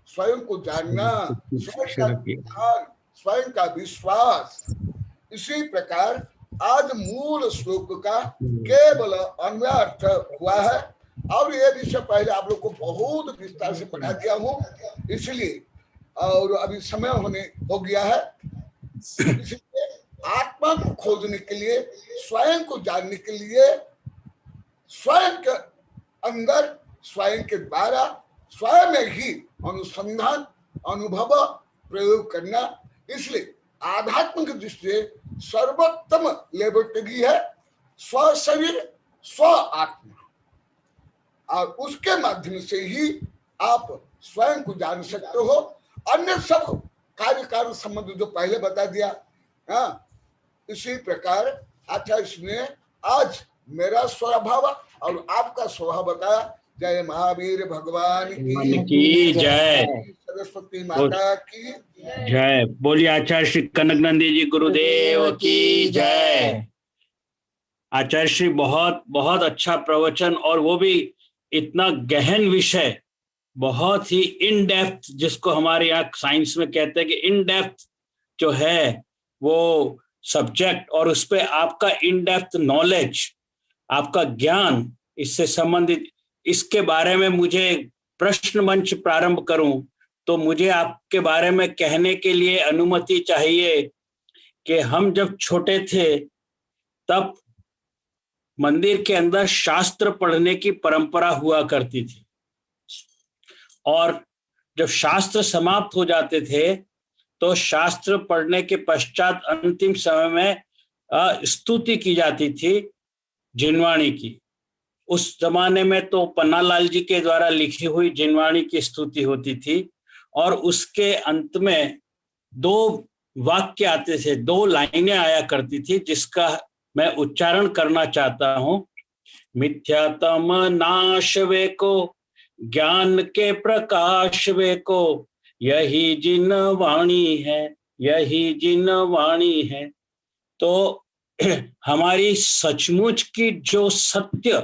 [SPEAKER 2] स्वयं को जानना, स्वयं का विश्वास। इसी प्रकार आज मूल श्लोक का केवल अन्वयार्थ हुआ है, और ये विषय पहले आप लोग को बहुत विस्तार से पढ़ा दिया हूँ, इसलिए और अभी समय हो गया है। इसलिए आत्मा को खोजने के लिए, स्वयं को जानने के लिए, स्वयं के अंदर, स्वयं के द्वारा, स्वयं में ही अनुसंधान, अनुभव, प्रयोग करना। इसलिए आध्यात्मिक दृष्टि से सर्वोत्तम लेबोरेटरी है स्व शरीर, स्व आत्मा, और उसके माध्यम से ही आप स्वयं को जान सकते हो। अन्य सब कार्य संबंध जो पहले बता दिया, हाँ, इसी प्रकार आचार्य ने आज मेरा स्वभाव और आपका स्वभाव बताया। जय महावीर भगवान
[SPEAKER 1] की जय,
[SPEAKER 2] सरस्वती माता की
[SPEAKER 1] जय। बोलिए आचार्य श्री कनक नंदी जी गुरुदेव की जय। आचार्य श्री बहुत बहुत अच्छा प्रवचन, और वो भी इतना गहन विषय, बहुत ही इन डेप्थ, जिसको हमारे यहाँ साइंस में कहते हैं कि इन डेप्थ जो है वो सब्जेक्ट, और उस पर आपका इन डेप्थ नॉलेज, आपका ज्ञान इससे संबंधित, इसके बारे में मुझे प्रश्न मंच प्रारंभ करूं तो मुझे आपके बारे में कहने के लिए अनुमति चाहिए कि हम जब छोटे थे तब मंदिर के अंदर शास्त्र पढ़ने की परंपरा हुआ करती थी, और जब शास्त्र समाप्त हो जाते थे तो शास्त्र पढ़ने के पश्चात अंतिम समय में स्तुति की जाती थी जिनवाणी की। उस जमाने में तो पन्नालाल जी के द्वारा लिखी हुई जिनवाणी की स्तुति होती थी, और उसके अंत में 2 वाक्य आते थे, 2 लाइनें आया करती थी, जिसका मैं उच्चारण करना चाहता हूं। मिथ्यातम नाश वे को, ज्ञान के प्रकाश वे को, यही जिन वाणी है, यही जिन वाणी है। तो हमारी सचमुच की जो सत्य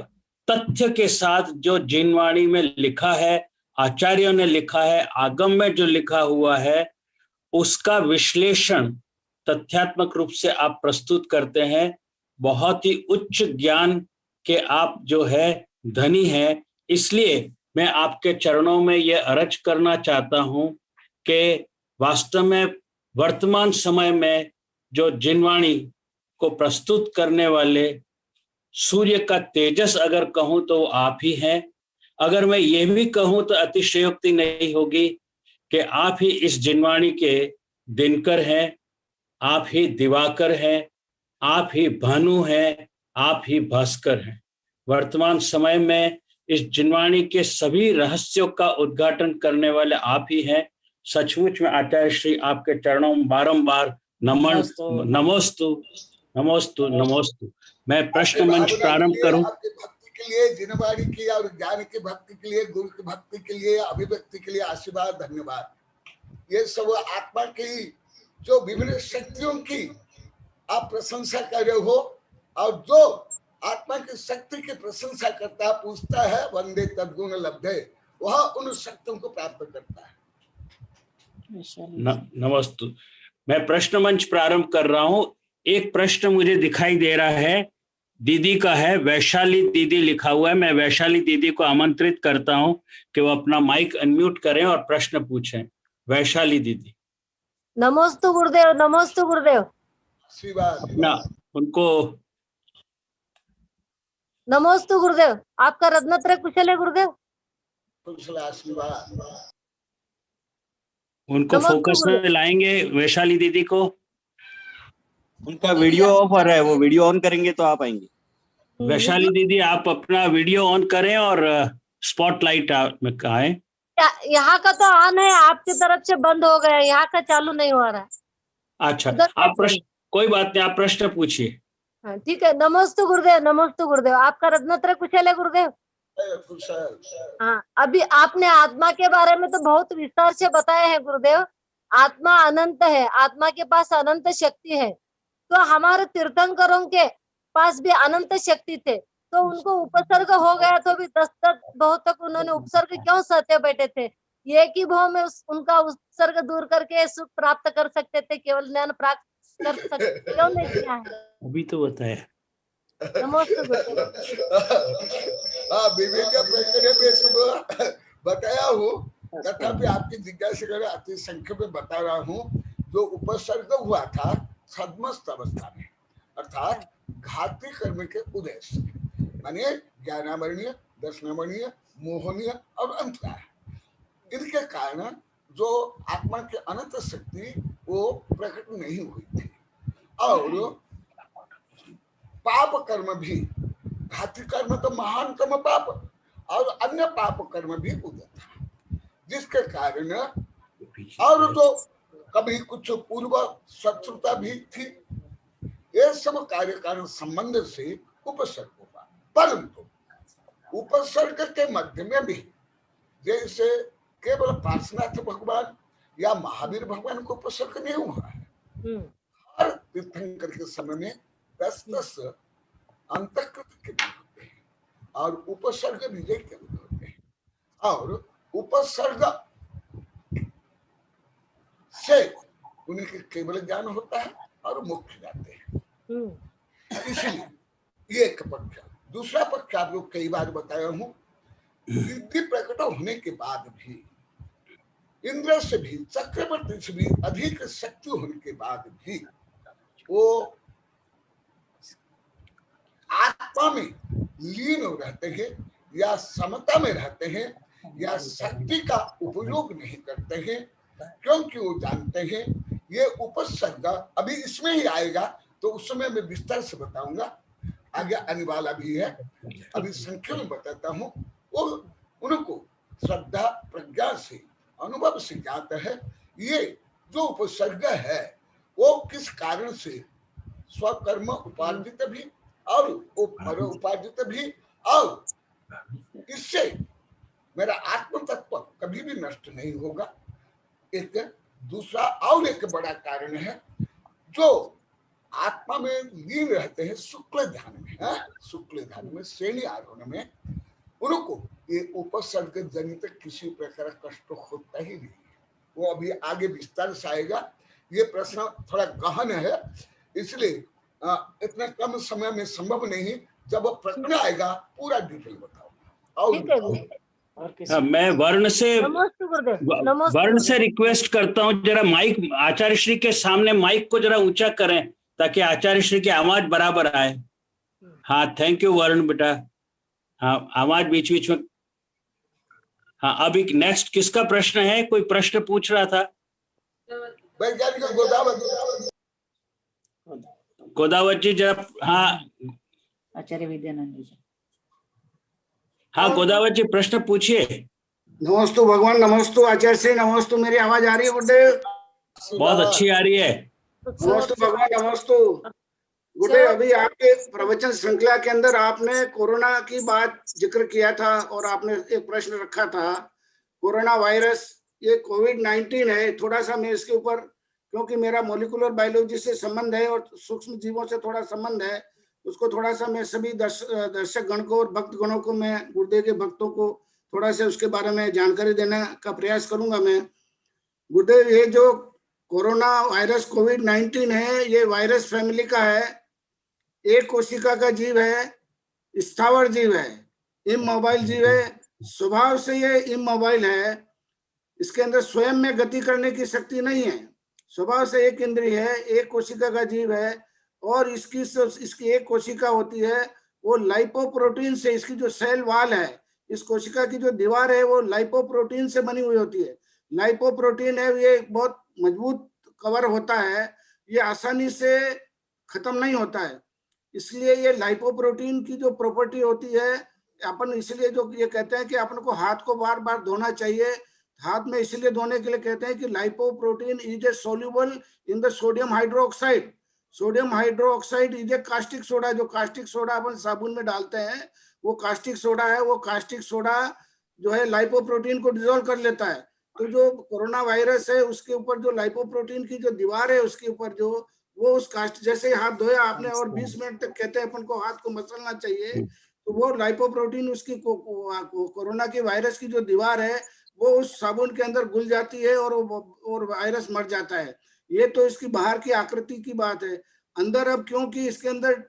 [SPEAKER 1] तथ्य के साथ जो जिनवाणी में लिखा है, आचार्यों ने लिखा है, आगम में जो लिखा हुआ है, उसका विश्लेषण तथ्यात्मक रूप से आप प्रस्तुत करते हैं। बहुत ही उच्च ज्ञान के आप जो है धनी हैं, इसलिए मैं आपके चरणों में ये अर्ज करना चाहता हूं कि वास्तव में वर्तमान समय में जो जिनवाणी को प्रस्तुत करने वाले सूर्य का तेजस अगर कहूं तो वो आप ही हैं। अगर मैं ये भी कहूं तो अतिशयोक्ति नहीं होगी कि आप ही इस जिनवाणी के दिनकर हैं, आप ही दिवाकर हैं, आप ही भानु हैं, आप ही भास्कर हैं। वर्तमान समय में इस जिनवाणी के सभी रहस्यों का उद्घाटन करने वाले आप ही हैं। सचमुच में आचार्य श्री आपके चरणों में बारंबार नमन, नमोस्तु नमोस्तु नमोस्तु। मैं प्रश्न मंच प्रारंभ करूं।
[SPEAKER 2] आपकी भक्ति के लिए, जिनवाणी की और ज्ञान की भक्ति के लिए, गुरु की भक्ति के लिए, अभिव्यक्ति के लिए आशीर्वाद, धन्यवाद। ये सब आत्मा की जो विभिन्न शक्तियों की आप प्रशंसा कर रहे हो, और जो आत्मा की शक्ति की प्रशंसा करता है, पूछता है वंदे तद्गुण लब्धे, वह उन शक्तियों को प्राप्त करता है।
[SPEAKER 1] नमस्ते। मैं प्रश्न मंच प्रारंभ कर रहा हूं। एक प्रश्न मुझे दिखाई दे रहा है, दीदी का है, वैशाली दीदी लिखा हुआ है। मैं वैशाली दीदी को आमंत्रित करता हूं कि वो अपना माइक अनम्यूट करें और प्रश्न पूछें। वैशाली दीदी।
[SPEAKER 3] नमोस्तु गुरुदेव, नमोस्तु गुरुदेव।
[SPEAKER 1] अपना उनको
[SPEAKER 3] नमोस्तु गुरुदेव। आपका रत्नत्रय कुशल है गुरुदेव?
[SPEAKER 1] उनको फोकस में लाएंगे वैशाली दीदी को।
[SPEAKER 4] उनका वीडियो ऑफ हो रहा है, वो वीडियो ऑन करेंगे तो आप आएंगे।
[SPEAKER 1] वैशाली दीदी आप अपना वीडियो ऑन करें और स्पॉटलाइट में आए।
[SPEAKER 3] यहाँ का तो ऑन है, आपकी तरफ से बंद हो गया, यहाँ का चालू नहीं हो रहा है।
[SPEAKER 1] अच्छा, आप प्रश्न, कोई बात नहीं, आप प्रश्न पूछिए।
[SPEAKER 3] हाँ ठीक है। नमोस्तु गुरुदेव, नमोस्तु गुरुदेव। आपका रत्नत्रय कुशल है गुरुदेव? हाँ, अभी आपने आत्मा के बारे में तो बहुत विस्तार से बताया है गुरुदेव। आत्मा अनंत है, आत्मा के पास अनंत शक्ति है। तो हमारे तीर्थंकरों के पास भी अनंत शक्ति थे, तो उनको उपसर्ग हो गया तो भी 10 भाव तक उन्होंने उपसर्ग क्यों सहते बैठे थे? एक ही भाव में उनका उपसर्ग दूर करके सुख प्राप्त कर सकते थे, केवल ज्ञान प्राप्त कर सकते, क्यों नहीं किया है?
[SPEAKER 1] अभी तो बताया।
[SPEAKER 3] नमस्ते।
[SPEAKER 2] विभिन्न प्रकरण में सब बताया हूँ, तथापि आपकी जिज्ञासा कर अति संख्या में बता रहा हूँ। जो उपसर्ग हुआ था छद्मस्त अवस्था में, अर्थात घाती कर्म के उदय से, माने ज्ञानामरणीय, दर्शनामरणीय, मोहनीय और अंतराय, इनके कारण जो आत्मा की अनंत शक्ति वो प्रकट नहीं हुई थी। और पाप कर्म भी, घाती कर्म तो महानतम पाप, और अन्य पाप कर्म भी उदय था, जिसके कारण और जो कभी कुछ पूर्व शत्रुता भी थी, ये सब कार्य कारण संबंध से उपसर्ग हुआ। परंतु उपसर्ग के मध्य में भी जैसे केवल पार्श्वनाथ भगवान या महावीर भगवान को उपसर्ग नहीं हुआ है। हर तीर्थंकर के समय में 10-10 अंतःकृत के भी होते हैं और उपसर्ग विजय के भी होते हैं, और उपसर्ग से उनके केवल ज्ञान होता है और मोक्ष जाते हैं। इसलिए ये एक पक्ष। दूसरा पक्ष आप लोग कई बार बताया हूं, बुद्धि प्रकट होने के बाद भी, इंद्र से भी, चक्रवर्ती से भी अधिक शक्ति होने के बाद भी वो आत्मा में लीन रहते हैं या समता में रहते हैं या शक्ति का उपयोग नहीं करते हैं, क्योंकि वो जानते हैं ये उपसर्ग अभी इसमें ही आएगा, तो उस समय मैं विस्तार से बताऊंगा, आगे आने वाला भी है। अभी संख्या में बताता हूँ। वो उनको श्रद्धा प्रज्ञा से, अनुभव से ज्ञात है ये जो उपसर्ग है वो किस कारण से स्वकर्म उपार्जित भी और उपार्जित भी, और इससे मेरा आत्म तत्व कभी भी नष्ट नहीं होगा। एक दूसरा और एक बड़ा कारण है, जो आत्मा में लीन रहते हैं शुक्ल ध्यान में, शुक्ल ध्यान में श्रेणी आरोहण में, उनको ये उपसर्ग जनित किसी प्रकार का कष्ट होता ही नहीं। वो अभी आगे विस्तार से आएगा। ये प्रश्न थोड़ा गहन है, इसलिए इतना कम समय में संभव नहीं। जब प्रश्न आएगा पूरा डिटेल बताओ।
[SPEAKER 3] ठीक है गुरुदेव।
[SPEAKER 1] मैं वर्ण से
[SPEAKER 3] नमस्ते गुरुदेव। नमस्ते
[SPEAKER 1] वर्ण से
[SPEAKER 3] गुरुदेव।
[SPEAKER 1] रिक्वेस्ट करता हूँ, जरा माइक आचार्य श्री के सामने माइक को जरा ऊंचा करें ताकि आचार्य श्री की आवाज बराबर आए। हाँ, थैंक यू वर्ण बेटा। हाँ, आवाज बीच बीच में। हाँ, अभी नेक्स्ट किसका प्रश्न है? कोई प्रश्न पूछ रहा था? गोदावत जी जरा। हाँ
[SPEAKER 5] आचार्य विद्यानंद जी।
[SPEAKER 1] हाँ, गोदावत जी प्रश्न पूछिए।
[SPEAKER 6] नमस्तु भगवान, नमस्तु आचार्य श्री, नमस्तु। मेरी आवाज आ रही है गुरुदेव?
[SPEAKER 1] बहुत अच्छी आ रही है।
[SPEAKER 6] नमस्तु भगवान, नमस्तु गुरुदेव। अभी आपके प्रवचन श्रृंखला के अंदर आपने कोरोना की बात जिक्र किया था और आपने एक प्रश्न रखा था, कोरोना वायरस ये कोविड-19 है। थोड़ा सा मैं इसके ऊपर, क्योंकि मेरा मॉलिक्यूलर बायोलॉजी से संबंध है और सूक्ष्म जीवों से थोड़ा संबंध है, उसको थोड़ा सा मैं सभी दर्शक गण को और भक्त गणों को, मैं गुरुदेव के भक्तों को थोड़ा सा उसके बारे में जानकारी देने का प्रयास करूंगा मैं। गुरुदेव, ये जो कोरोना वायरस कोविड-19 है, ये वायरस फैमिली का है, एक कोशिका का जीव है, स्थावर जीव है, इमोबाइल जीव है। स्वभाव से ये इमोबाइल है, इसके अंदर स्वयं में गति करने की शक्ति नहीं है। स्वभाव से एक इंद्रिय है, एक कोशिका का जीव है, और इसकी एक कोशिका होती है, वो लाइपोप्रोटीन से, इसकी जो सेल वाल है, इस कोशिका की जो दीवार है वो लाइपोप्रोटीन से बनी हुई होती है। लाइपोप्रोटीन है, ये बहुत मजबूत कवर होता है, ये आसानी से खत्म नहीं होता है। इसलिए ये लाइपोप्रोटीन की जो प्रॉपर्टी होती है, अपन इसलिए जो ये कहते हैं कि अपन को हाथ को बार बार धोना चाहिए। हाथ में इसलिए धोने के लिए कहते हैं कि lipoprotein is a soluble in the sodium hydroxide. Sodium hydroxide is a caustic soda. जो कास्टिक सोडा अपन साबुन में डालते हैं वो कास्टिक सोडा है। वो कास्टिक सोडा जो है लाइपोप्रोटीन को डिसॉल्व कर लेता है। तो जो कोरोना वायरस है उसके ऊपर जो लाइपोप्रोटीन की जो दीवार है उसके ऊपर जो वो उस कास्ट, जैसे हाथ धोया आपने और 20 मिनट तक कहते हैं अपन को हाथ को मसलना चाहिए, तो वो लाइपोप्रोटीन उसकी कोरोना की वायरस की जो दीवार है वो उस साबुन के अंदर घुल जाती है और वायरस मर जाता है। ये तो इसकी बाहर की आकृति की बात है। अंदर अब क्योंकि इसके अंदर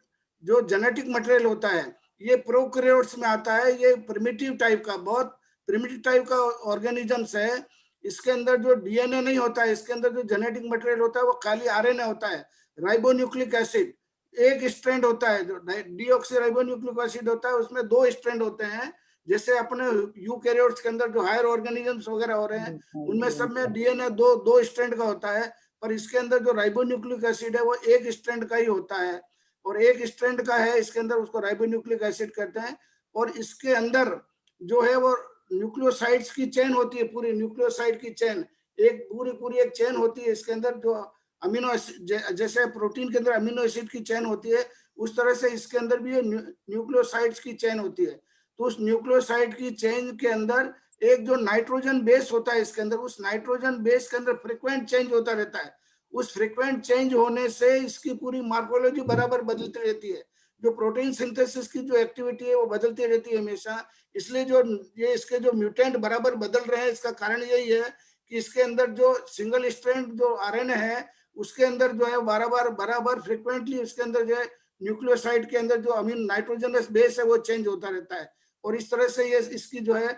[SPEAKER 6] जो जेनेटिक मटेरियल होता है ये प्रोकैरियोट्स में आता है, ये प्रिमिटिव टाइप का, बहुत प्रिमिटिव टाइप का ऑर्गेनिजम्स है। इसके अंदर जो डीएनए नहीं होता है, इसके अंदर जो जेनेटिक मटेरियल होता है वो खाली आरएनए होता है, राइबोन्यूक्लिक एसिड एक स्ट्रैंड होता है। जो डीऑक्सी राइबोन्यूक्लिक एसिड होता है उसमें 2 स्ट्रैंड होते हैं। जैसे अपने यूकैरियोट्स के अंदर जो हायर ऑर्गेनिजम्स वगैरह हो रहे हैं उनमें सब में डीएनए दो स्ट्रैंड का होता है, पर इसके अंदर जो राइबोन्यूक्लिक एसिड है वो एक स्ट्रैंड का ही होता है और एक स्ट्रैंड का है इसके अंदर, उसको राइबोन्यूक्लिक एसिड कहते हैं। और इसके अंदर जो है वो न्यूक्लियोसाइड्स की चेन होती है, पूरी न्यूक्लियोसाइड की चेन, एक पूरी एक चेन होती है इसके अंदर, जो अमीनो एसिड, जैसे प्रोटीन के अंदर अमीनो एसिड की चेन होती है उस तरह से इसके अंदर भी न्यूक्लियोसाइड्स की चेन होती है। तो उस न्यूक्लियोसाइड की चेन के अंदर एक जो नाइट्रोजन बेस होता है इसके अंदर, उस नाइट्रोजन बेस के अंदर फ्रीक्वेंट चेंज होता रहता है। उस फ्रीक्वेंट चेंज होने से इसकी पूरी मार्फोलॉजी बराबर बदलती रहती है। जो प्रोटीन सिंथेसिस की जो एक्टिविटी है वो बदलती रहती है हमेशा। इसलिए जो ये इसके जो म्यूटेंट बराबर बदल रहे हैं, इसका कारण यही है कि इसके अंदर जो सिंगल स्ट्रैंड जो आरएनए है उसके अंदर जो है बराबर फ्रीक्वेंटली उसके अंदर जो है न्यूक्लियोसाइड के अंदर जो अमीनो नाइट्रोजनस बेस है वो चेंज होता रहता है। और इस तरह से ये इसकी जो है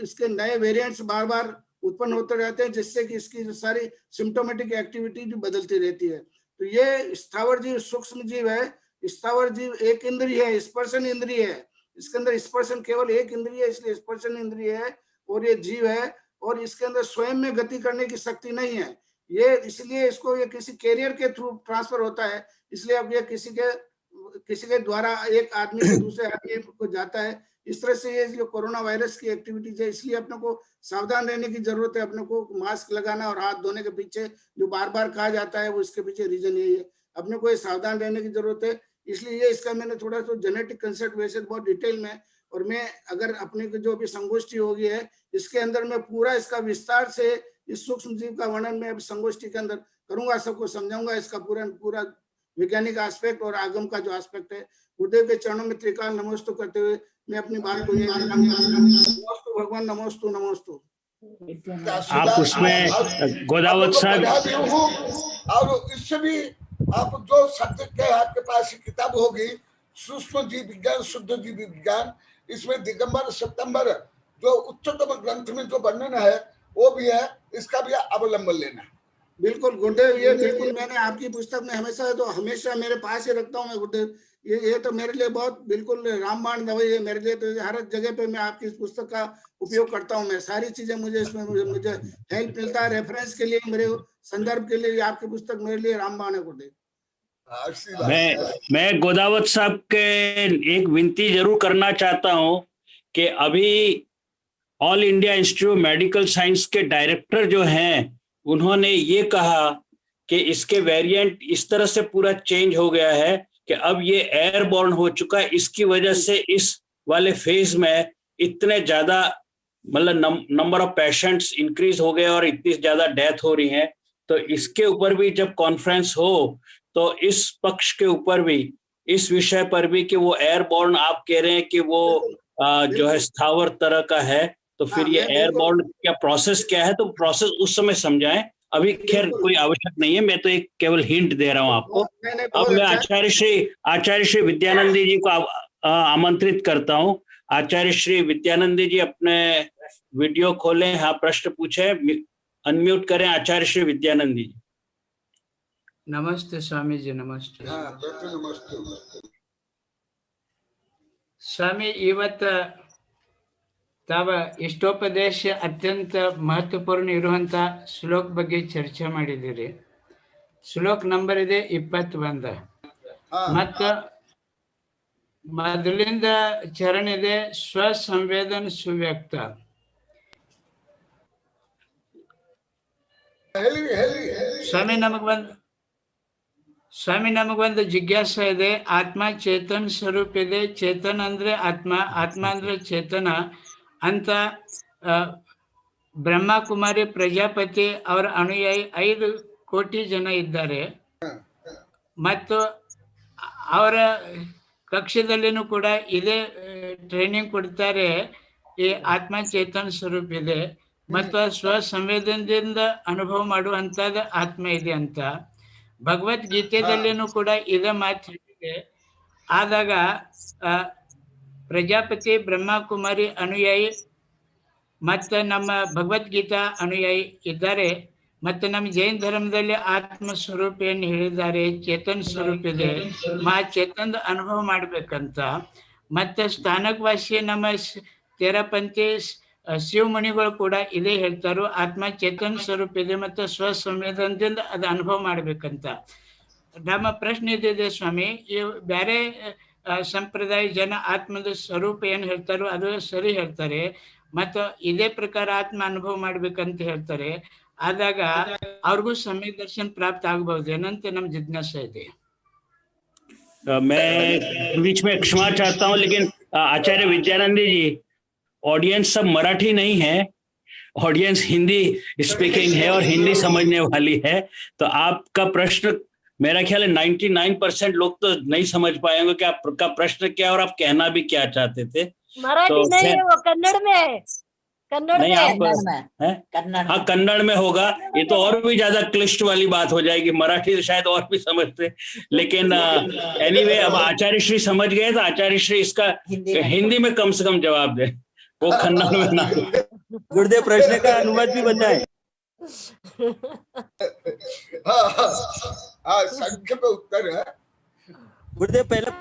[SPEAKER 6] इसके नए वेरिएंट्स बार बार उत्पन्न होते रहते हैं, जिससे कि इसकी जो सारी सिम्टोमेटिक एक्टिविटी जो बदलती रहती है। तो ये स्थावर जीव सूक्ष्म जीव है। स्थावर जीव एक इंद्रिय है, स्पर्शन इंद्रिय है। इसके अंदर स्पर्शन केवल एक इंद्रिय है, इसलिए स्पर्शन इंद्रिय है और ये जीव है। और इसके अंदर स्वयं में गति करने की शक्ति नहीं है ये, इसलिए इसको ये किसी कैरियर के थ्रू ट्रांसफर होता है। इसलिए अब ये किसी के द्वारा एक आदमी से दूसरे आदमी को जाता है। इस तरह से ये जो कोरोना वायरस की एक्टिविटीज है, इसलिए अपने को सावधान रहने की जरूरत है। अपने को मास्क लगाना और हाथ धोने के पीछे जो बार बार कहा जाता है वो इसके पीछे रीजन यही है। अपने को ये सावधान रहने की जरूरत है। इसलिए ये इसका मैंने थोड़ा सा जेनेटिक कंसेप्ट वैसे बहुत डिटेल में, और मैं अगर अपने को जो भी संगोष्ठी होगी है इसके अंदर मैं पूरा इसका विस्तार से इस सूक्ष्म जीव का वर्णन में संगोष्ठी के अंदर करूंगा, सबको समझाऊंगा, इसका पूरा वैज्ञानिक एस्पेक्ट और आगम का जो एस्पेक्ट है। गुरुदेव के चरणों में त्रिकाल नमोस्तु करते हुए मैं अपनी बात को नमोस्तु भगवान, नमोस्तु नमोस्तु।
[SPEAKER 1] आप उसमें गोदावत साहब
[SPEAKER 2] और इससे भी आप जो सब्जेक्ट है आपके पास किताब होगी सूक्ष्म जीव विज्ञान, शुद्ध जीव विज्ञान, इसमें दिगंबर सितंबर जो उच्चतम ग्रंथ में जो वर्णन है वो भी है, इसका भी अवलंबन लेना।
[SPEAKER 6] बिल्कुल गुरुदेव, ये बिल्कुल मैंने आपकी पुस्तक में हमेशा मेरे पास ही रखता हूँ मैं गुरुदेव। ये तो मेरे लिए बहुत बिल्कुल रामबाण दवाई है मेरे लिए। तो हर जगह पे मैं आपकी इस पुस्तक का उपयोग करता हूँ। मैं सारी चीजें मुझे इसमें मुझे हेल्प मिलता है, रेफरेंस के लिए, मेरे संदर्भ के लिए आपकी पुस्तक मेरे लिए रामबाण है गुरुदेव।
[SPEAKER 1] मैं गोदावत साहब के एक विनती जरूर करना चाहता हूं कि अभी all India institute medical science के डायरेक्टर जो हैं उन्होंने ये कहा कि इसके वेरिएंट इस तरह से पूरा चेंज हो गया है कि अब ये एयरबॉर्न हो चुका है। इसकी वजह से इस वाले फेज में इतने ज्यादा मतलब नंबर ऑफ पेशेंट्स इंक्रीज हो गए और इतनी ज्यादा डेथ हो रही है। तो इसके ऊपर भी जब कॉन्फ्रेंस हो तो इस पक्ष के ऊपर भी, इस विषय पर भी कि वो एयरबॉर्न आप कह रहे हैं कि वो जो है स्थावर तरह का है, तो फिर ये एयरबॉर्न क्या प्रोसेस क्या है, तो प्रोसेस उस समय समझाएं। अभी खैर कोई आवश्यक नहीं है, मैं तो एक केवल हिंट दे रहा हूं आपको। अब मैं आचार्य श्री विद्यानंदी जी को आमंत्रित करता हूं। आचार्य श्री विद्यानंदी जी अपने वीडियो खोलें, हाँ प्रश्न पूछे, अनम्यूट करें आचार्य श्री विद्यानंदी जी।
[SPEAKER 7] नमस्ते स्वामी जी, नमस्ते। स्वामी, ಇವತ್ತು ತಾವ ಇಷ್ಟೋಪದೇಶ ಅತ್ಯಂತ ಮಹತ್ವಪೂರ್ಣ ಇರುವಂತ ಶ್ಲೋಕ ಬಗ್ಗೆ ಚರ್ಚೆ ಮಾಡಿದಿರಿ. ಶ್ಲೋಕ ನಂಬರ್ ಇದೆ 21 ಮತ್ತು ಮೊದಲಿಂದ ಚರಣ ಇದೆ ಸ್ವಸಂವೇದನ ಸುವ್ಯಕ್ತ. ಸ್ವಾಮಿ ನಮಗೊಂದು ಜಿಜ್ಞಾಸೆ ಇದೆ. ಆತ್ಮ ಚೇತನ್ ಸ್ವರೂಪ ಇದೆ, ಚೇತನ್ ಅಂದ್ರೆ ಆತ್ಮ, ಆತ್ಮ ಅಂದ್ರೆ ಚೇತನ ಅಂತ ಬ್ರಹ್ಮಕುಮಾರಿ ಪ್ರಜಾಪತಿ ಅವರ ಅನುಯಾಯಿ 5 ಕೋಟಿ ಜನ ಇದ್ದಾರೆ. ಮತ್ತು ಅವರ ಕಕ್ಷದಲ್ಲಿನೂ ಕೂಡ ಇದೇ ಟ್ರೈನಿಂಗ್ ಕೊಡ್ತಾರೆ, ಈ ಆತ್ಮ ಚೇತನ್ ಸ್ವರೂಪ ಇದೆ ಮತ್ತು ಸ್ವ ಸಂವೇದನದಿಂದ ಅನುಭವ ಮಾಡುವಂತದ್ದು ಆತ್ಮ ಇದೆ ಅಂತ. ಭಗವದ್ಗೀತೆದಲ್ಲಿನೂ ಕೂಡ ಇದೇ ಮಾತು ಹೇಳಿದೆ. ಆದಾಗ ಪ್ರಜಾಪತಿ ಬ್ರಹ್ಮಕುಮಾರಿ ಅನುಯಾಯಿ ಮತ್ತು ನಮ್ಮ ಭಗವದ್ಗೀತಾ ಅನುಯಾಯಿ ಇದ್ದಾರೆ. ಮತ್ತು ನಮ್ಮ ಜೈನ ಧರ್ಮದಲ್ಲಿ ಆತ್ಮ ಸ್ವರೂಪ ಏನು ಹೇಳಿದ್ದಾರೆ, ಚೇತನ್ ಸ್ವರೂಪ ಇದೆ, ಚೇತನದ ಅನುಭವ ಮಾಡ್ಬೇಕಂತ. ಮತ್ತೆ ಸ್ಥಾನಕವಾಸಿ ನಮ್ಮ ತೇರಪಂಥಿ ಶಿವಮುನಿಗಳು ಕೂಡ ಇದೇ ಹೇಳ್ತಾರೋ, ಆತ್ಮ ಚೇತನ್ ಸ್ವರೂಪ ಇದೆ ಮತ್ತು ಸ್ವಸಂವೇದನದಿಂದ ಅದು ಅನುಭವ ಮಾಡ್ಬೇಕಂತ. ನಮ್ಮ ಪ್ರಶ್ನೆ ಇದಿದೆ ಸ್ವಾಮಿ, ಇವು ಬೇರೆ ಸಂಪ್ರದಾಯ ಜನ ಆತ್ಮದ ಸ್ವರೂಪ ಏನು ಹೇಳ್ತಾರೋ ಅದು ಸರಿ ಹೇಳ್ತಾರೆ, ಮತ್ತು ಇದೇ ಪ್ರಕಾರ ಆತ್ಮ ಅನುಭವ ಮಾಡ್ಬೇಕಂತ ಹೇಳ್ತಾರೆ. ಆದಾಗ ಅವ್ರಿಗೂ ಸಮಯ ದರ್ಶನ ಪ್ರಾಪ್ತ ಆಗಬಹುದು ಏನಂತ ನಮ್ ಜಿಜ್ಞಾಸೆ ಇದೆ.
[SPEAKER 1] मैं बीच में क्षमा चाहता हूं, लेकिन आचार्य विद्यानंदी जी, ऑडियंस सब मराठी नहीं है, ऑडियंस हिंदी स्पीकिंग है और हिंदी समझने वाली है। तो आपका प्रश्न मेरा ख्याल है 99% लोग तो नहीं समझ पाएंगे कि आपका प्रश्न क्या और आप कहना भी क्या चाहते थे।
[SPEAKER 3] मराठी
[SPEAKER 1] तो
[SPEAKER 3] नहीं है, वो कन्नड़ में है। कन्नड़ में
[SPEAKER 1] हाँ कन्नड़ में होगा। ये तो और भी ज्यादा क्लिष्ट वाली बात हो जाएगी, मराठी तो शायद और भी समझते, लेकिन एनीवे अब आचार्य श्री समझ गए तो आचार्य श्री इसका हिंदी में कम से कम जवाब दे, वो कन्नड़ में ना।
[SPEAKER 4] गुरुदेव प्रश्न का अनुवाद भी बताएं।
[SPEAKER 2] संक्षेप उत्तर है
[SPEAKER 4] गुरुदेव पहले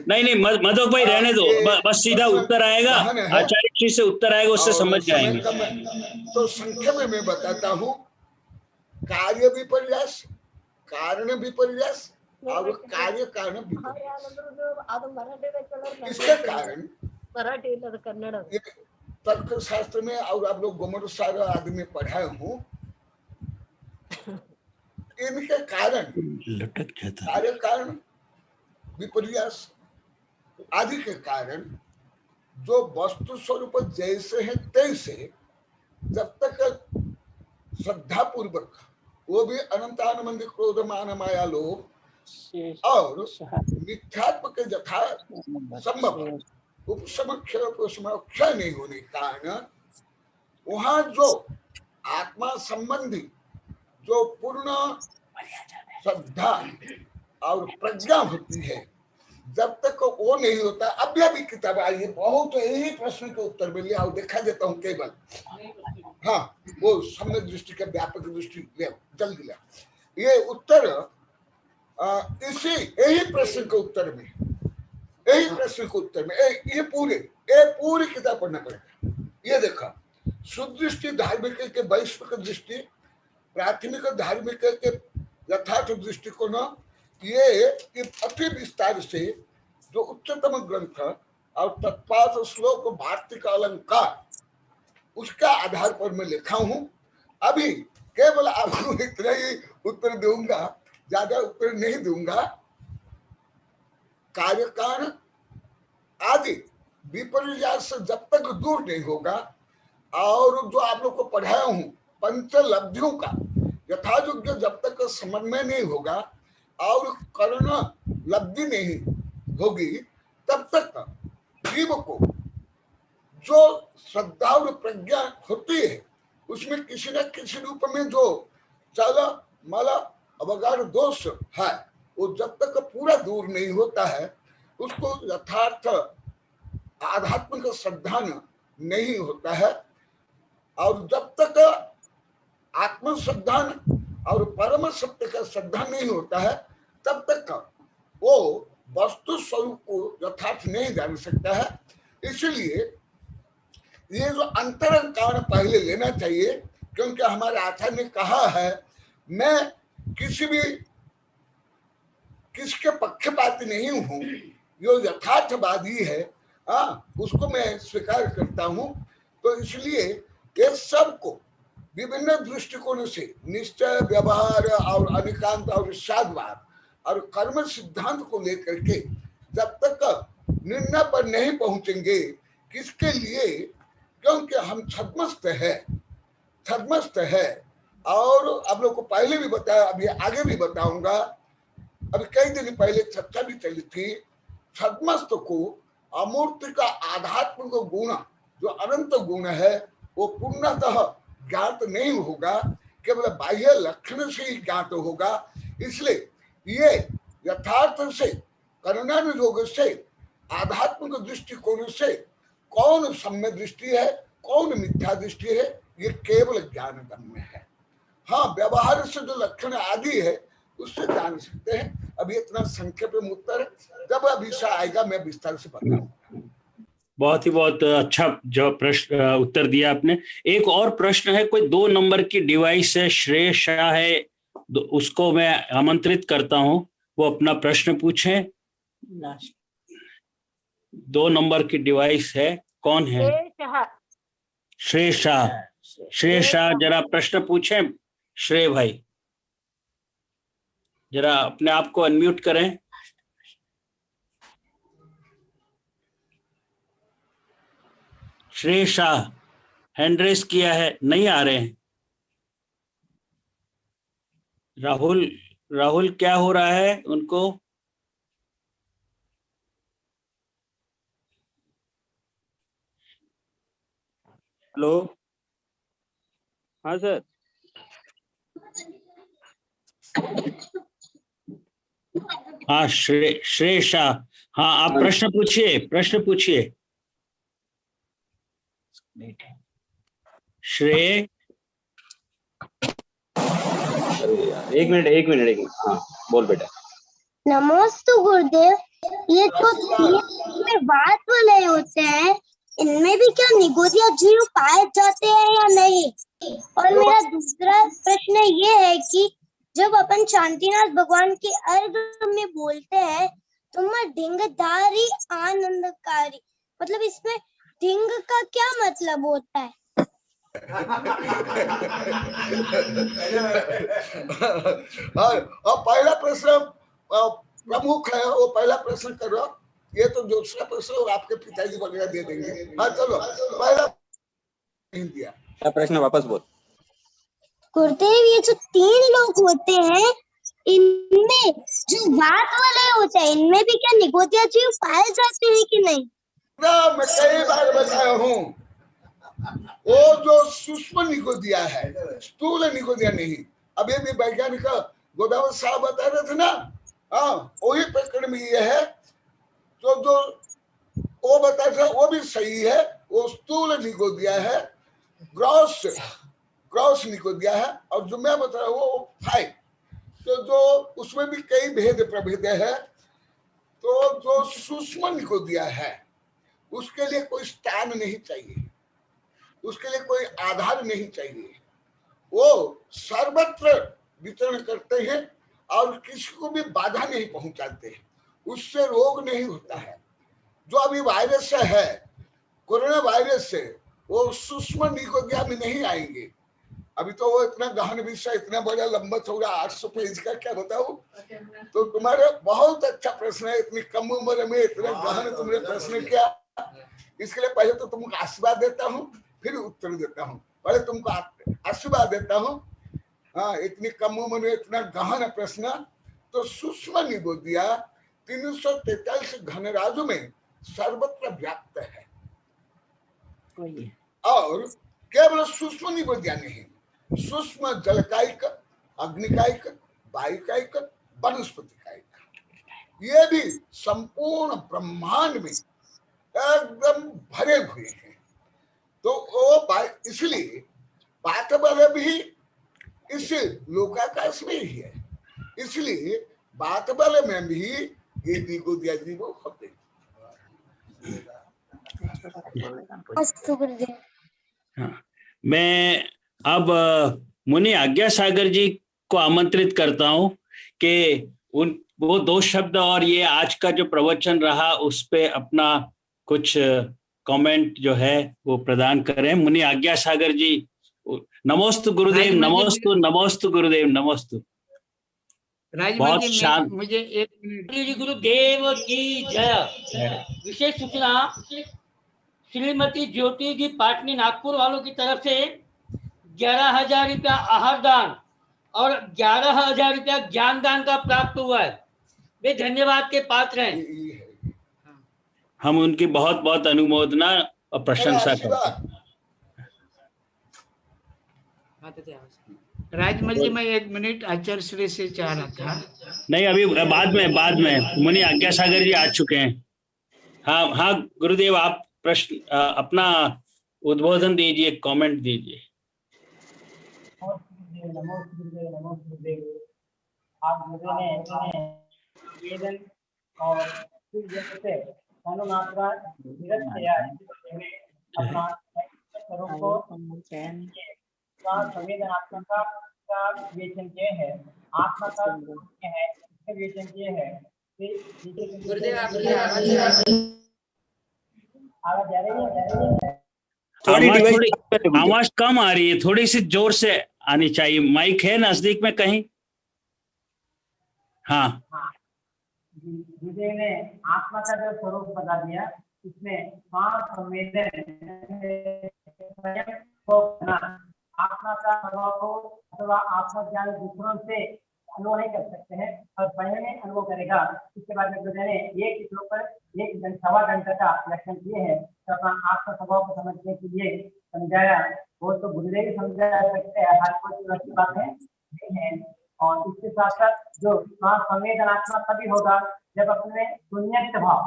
[SPEAKER 1] नहीं मधुक भाई रहने दो, बस सीधा उत्तर आएगा, आचार्य जी से उत्तर आएगा, उससे समझ जाएंगे।
[SPEAKER 2] तो संक्षेप में मैं बताता हूँ, कार्य विपर्यास, कारण विपर्यास और कार्य कारण विपर्यास। इसके कारण
[SPEAKER 3] मराठी कन्नड़
[SPEAKER 2] तर्क शास्त्र में और आप लोग गोमर सागर आदि में पढ़ाए हूँ, इनके कारण कार्य कारण विपर्यास आदि के कारण जो वस्तु स्वरूप जैसे है तैसे जब तक श्रद्धा पूर्वक वो भी अनंतानंद क्रोध मान माया लोभ और मिथ्यात्व के यथा संभव उपसमक्षय नहीं होने के कारण वहां जो आत्मा संबंधी जो पूर्ण श्रद्धा और प्रज्ञा होती है, जब तक वो नहीं होता। अब भी किताब आई है बहुत, यही प्रश्न के उत्तर में लिया देखा देता हूँ केवल। हाँ, वो सम्यक दृष्टि का व्यापक दृष्टि जल्दी लिया। ये उत्तर इसी यही प्रश्न के उत्तर में, यही प्रश्न के उत्तर में ये पूरी किताब पढ़ना पड़ेगा। ये देखा, सुदृष्टि धार्मिक के वैश्विक दृष्टि, प्राथमिक धार्मिक के यथार्थ दृष्टिकोण, ये अति विस्तार से जो उच्चतम ग्रंथ और तत्पात श्लोक वार्तिक अलंकार उसका आधार पर मैं लिखा हूं। अभी केवल आपको इतना ही उत्तर दूंगा, ज्यादा उत्तर नहीं दूंगा। कार्यकारण आदि विपर्यास से जब तक दूर नहीं होगा और जो आप लोग को पढ़ाया हूं पंचलब्धियों का यथायोग्य जब तक समन्वय नहीं होगा और कर्ण लब्धि नहीं होगी, तब तक जीव को जो श्रद्धा और प्रज्ञा होती है उसमें किसी न किसी रूप में जो चल मल अवगाढ़ दोष है, वो जब तक पूरा दूर नहीं होता है उसको यथार्थ आध्यात्मिक श्रद्धा नहीं होता है। और जब तक आत्म श्रद्धा और परम सत्य का श्रद्धा नहीं होता है, तब तक वो वस्तु स्वरूप को यथार्थ नहीं जान सकता है। इसलिए ये जो अंतरंग कारण पहले लेना चाहिए, क्योंकि हमारे आचार्य ने कहा है मैं किसके पक्षपाती नहीं हूं, जो यथार्थवादी है उसको मैं स्वीकार करता हूं। तो इसलिए ये सबको विभिन्न दृष्टिकोणों से निश्चय, व्यवहार और अनिकांत और साधवाद और कर्म सिद्धांत को लेकर के जब तक निर्णय पर नहीं पहुंचेंगे, किसके लिए, क्योंकि हम छद्मस्त है। और आप लोग को पहले भी बताया, अभी आगे भी बताऊंगा। अभी कई दिन पहले चर्चा भी चली थी, छद्मस्त को अमूर्ति का आध्यात्मिक गुण जो अनंत गुण है वो पूर्णतः ज्ञात नहीं होगा, केवल बाह्य लक्षण से ही ज्ञात होगा। इसलिए ये यथार्थ से, कर्णानुयोग से, आध्यात्मिक दृष्टिकोण से कौन सम्य दृष्टि है, कौन मिथ्या दृष्टि है, ये केवल ज्ञान गम्य है। हाँ, व्यवहार से जो लक्षण आदि है उससे जान सकते हैं। अभी इतना संक्षेप में उत्तर, जब विषय आएगा मैं विस्तार से बताऊंगा।
[SPEAKER 1] बहुत ही बहुत अच्छा जो प्रश्न उत्तर दिया आपने। एक और प्रश्न है, कोई 2 नंबर की डिवाइस है, श्रेय शाह है, उसको मैं आमंत्रित करता हूं, वो अपना प्रश्न पूछें। 2 नंबर की डिवाइस है, कौन है? श्रेय शाह। श्रेय शाह जरा प्रश्न पूछें। श्रेय भाई जरा अपने आप को अनम्यूट करें। श्रेय शाह हैंड रेस किया है, नहीं आ रहे हैं। राहुल क्या हो रहा है उनको?
[SPEAKER 4] हेलो, हाँ सर।
[SPEAKER 1] हाँ श्रेय शाह, हाँ आप प्रश्न पूछिए। श्रेय,
[SPEAKER 4] एक मिनट। हाँ बोल बेटा।
[SPEAKER 8] नमस्ते गुरुदेव। ये तो बात वाले होते हैं, इनमें भी क्या निगोदिया जीव पाए जाते हैं या नहीं? और मेरा दूसरा प्रश्न ये है कि जब अपन शांतिनाथ भगवान के अर्घ में बोलते हैं तुम ढिंगधारी आनंदकारी, मतलब इसमें ढिंग का क्या मतलब होता है?
[SPEAKER 2] और पहला प्रश्न प्रमुख है, वो पहला प्रश्न करो। ये तो दूसरा प्रश्न आपके पिताजी वगैरह दे देंगे। हाँ चलो, पहला दिया
[SPEAKER 4] प्रश्न वापस बोल।
[SPEAKER 8] गुरुदेव ये जो 3 लोग होते हैं, इनमें जो वात वाले होते हैं, इनमें भी क्या निगोदिया जीव पाए जाते हैं कि नहीं?
[SPEAKER 2] मैं कई बार बताया हूँ, वो जो सूक्ष्म निगोदिया है, स्थूल निगोदिया नहीं। अभी भी वैज्ञानिक गोदावरी साहब बता रहे थे ना, हाँ, वही प्रकरण में ये है। तो जो वो बता था वो भी सही है, वो स्थूल निगोदिया है, ग्रॉस निगोदिया है। और जो मैं बता रहा हूँ वो 5। तो जो उसमें भी कई भेद प्रभेद है। तो जो सूक्ष्म निगोदिया है उसके लिए कोई स्थान नहीं चाहिए, उसके लिए कोई आधार नहीं चाहिए। वो सर्वत्र विचरण करते हैं और किसी को भी बाधा नहीं पहुंचाते हैं, उससे रोग नहीं होता है। जो अभी वायरस है, कोरोना वायरस से, वो सूक्ष्म निगोदिया में नहीं आएंगे। अभी तो वो इतना गहन विषय, इतना बड़ा लंबा चौड़ा 800 पेज का, क्या बताऊं। तो तुम्हारा बहुत अच्छा प्रश्न है, इतनी कम उम्र में इतना गहन तुमने प्रश्न किया। इसके लिए पहले तो तुमको आशीर्वाद देता हूँ, फिर उत्तर देता हूँ। पहले तुमको आशीर्वाद देता हूँ, हाँ, इतनी कम उम्र में इतना गहन प्रश्न। तो सूक्ष्म निगोदिया 343 घनराजु में सर्वत्र व्याप्त है। और केवल सूक्ष्म निगोदिया नहीं, सूक्ष्म जलकायिक, अग्निकायिक, वायुकायिक, वनस्पतिकायिक, ये भी संपूर्ण ब्रह्मांड में एकदम भरे हुए हैं। तो वो इसलिए बात वाले भी इस लोकाकाश में ही है, इसलिए बात वाले में भी ये निगोदिया जीव होते।
[SPEAKER 1] हाँ, मैं अब मुनि आज्ञा सागर जी को आमंत्रित करता हूं कि वो 2 शब्द और ये आज का जो प्रवचन रहा उस पे अपना कुछ कमेंट जो है वो प्रदान करें। मुनि आज्ञा सागर जी, नमोस्तु गुरुदेव, नमोस्तु, नमोस्तु गुरुदेव, नमोस्तु।
[SPEAKER 7] राजमल जी, मुझे एक मिनट।
[SPEAKER 9] गुरुदेव की जय। विशेष सूचना, श्रीमती ज्योति जी पाटनी नागपुर वालों की तरफ से 11,000 रुपया आहार दान और 11,000 रुपया ज्ञान दान का प्राप्त हुआ है। वे धन्यवाद के पात्र हैं।
[SPEAKER 1] हम उनकी बहुत बहुत अनुमोदना और प्रशंसा करते हैं।
[SPEAKER 7] राजमल जी, मैं 1 मिनट आचार्य श्री से चाह रहा था।
[SPEAKER 1] नहीं, अभी बाद में मुनि आज्ञा सागर जी आ चुके हैं। हाँ गुरुदेव, आप प्रश्न अपना उद्बोधन दीजिए, कमेंट दीजिए।
[SPEAKER 10] आप मुझे निवेदन और जैसे अनुमात्रा अपना स्वरूप को संवेदनात्मक का विवेचन किए है, आत्मा का है, इसका विवेचन किए है। गुरुदेव
[SPEAKER 1] थोड़ी आवाज कम आ रही है, थोड़ी सी जोर से आनी चाहिए। माइक है नजदीक में कहीं? हाँ,
[SPEAKER 10] गुरुदेव ने आत्मा का जो स्वरूप बता दिया, इसमें संवेदन आत्मा का अनुभव को अथवा आत्मा ज्ञान दूसरों से अनुभव नहीं कर सकते हैं और पहले में अनुभव करेगा। इसके बाद में गुरुदेव ने एक श्लोक पर 1-1.25 घंटे का लक्षण किए हैं। तो अपना आत्मा स्वभाव को समझने के लिए समझाया। वो तो गुरुदेव ही समझा सकते हैं, हर कोई अच्छी बात नहीं है। और इसके साथ साथ जो संवेदनात्मक तभी होगा जब अपने शून्यत्व भाव,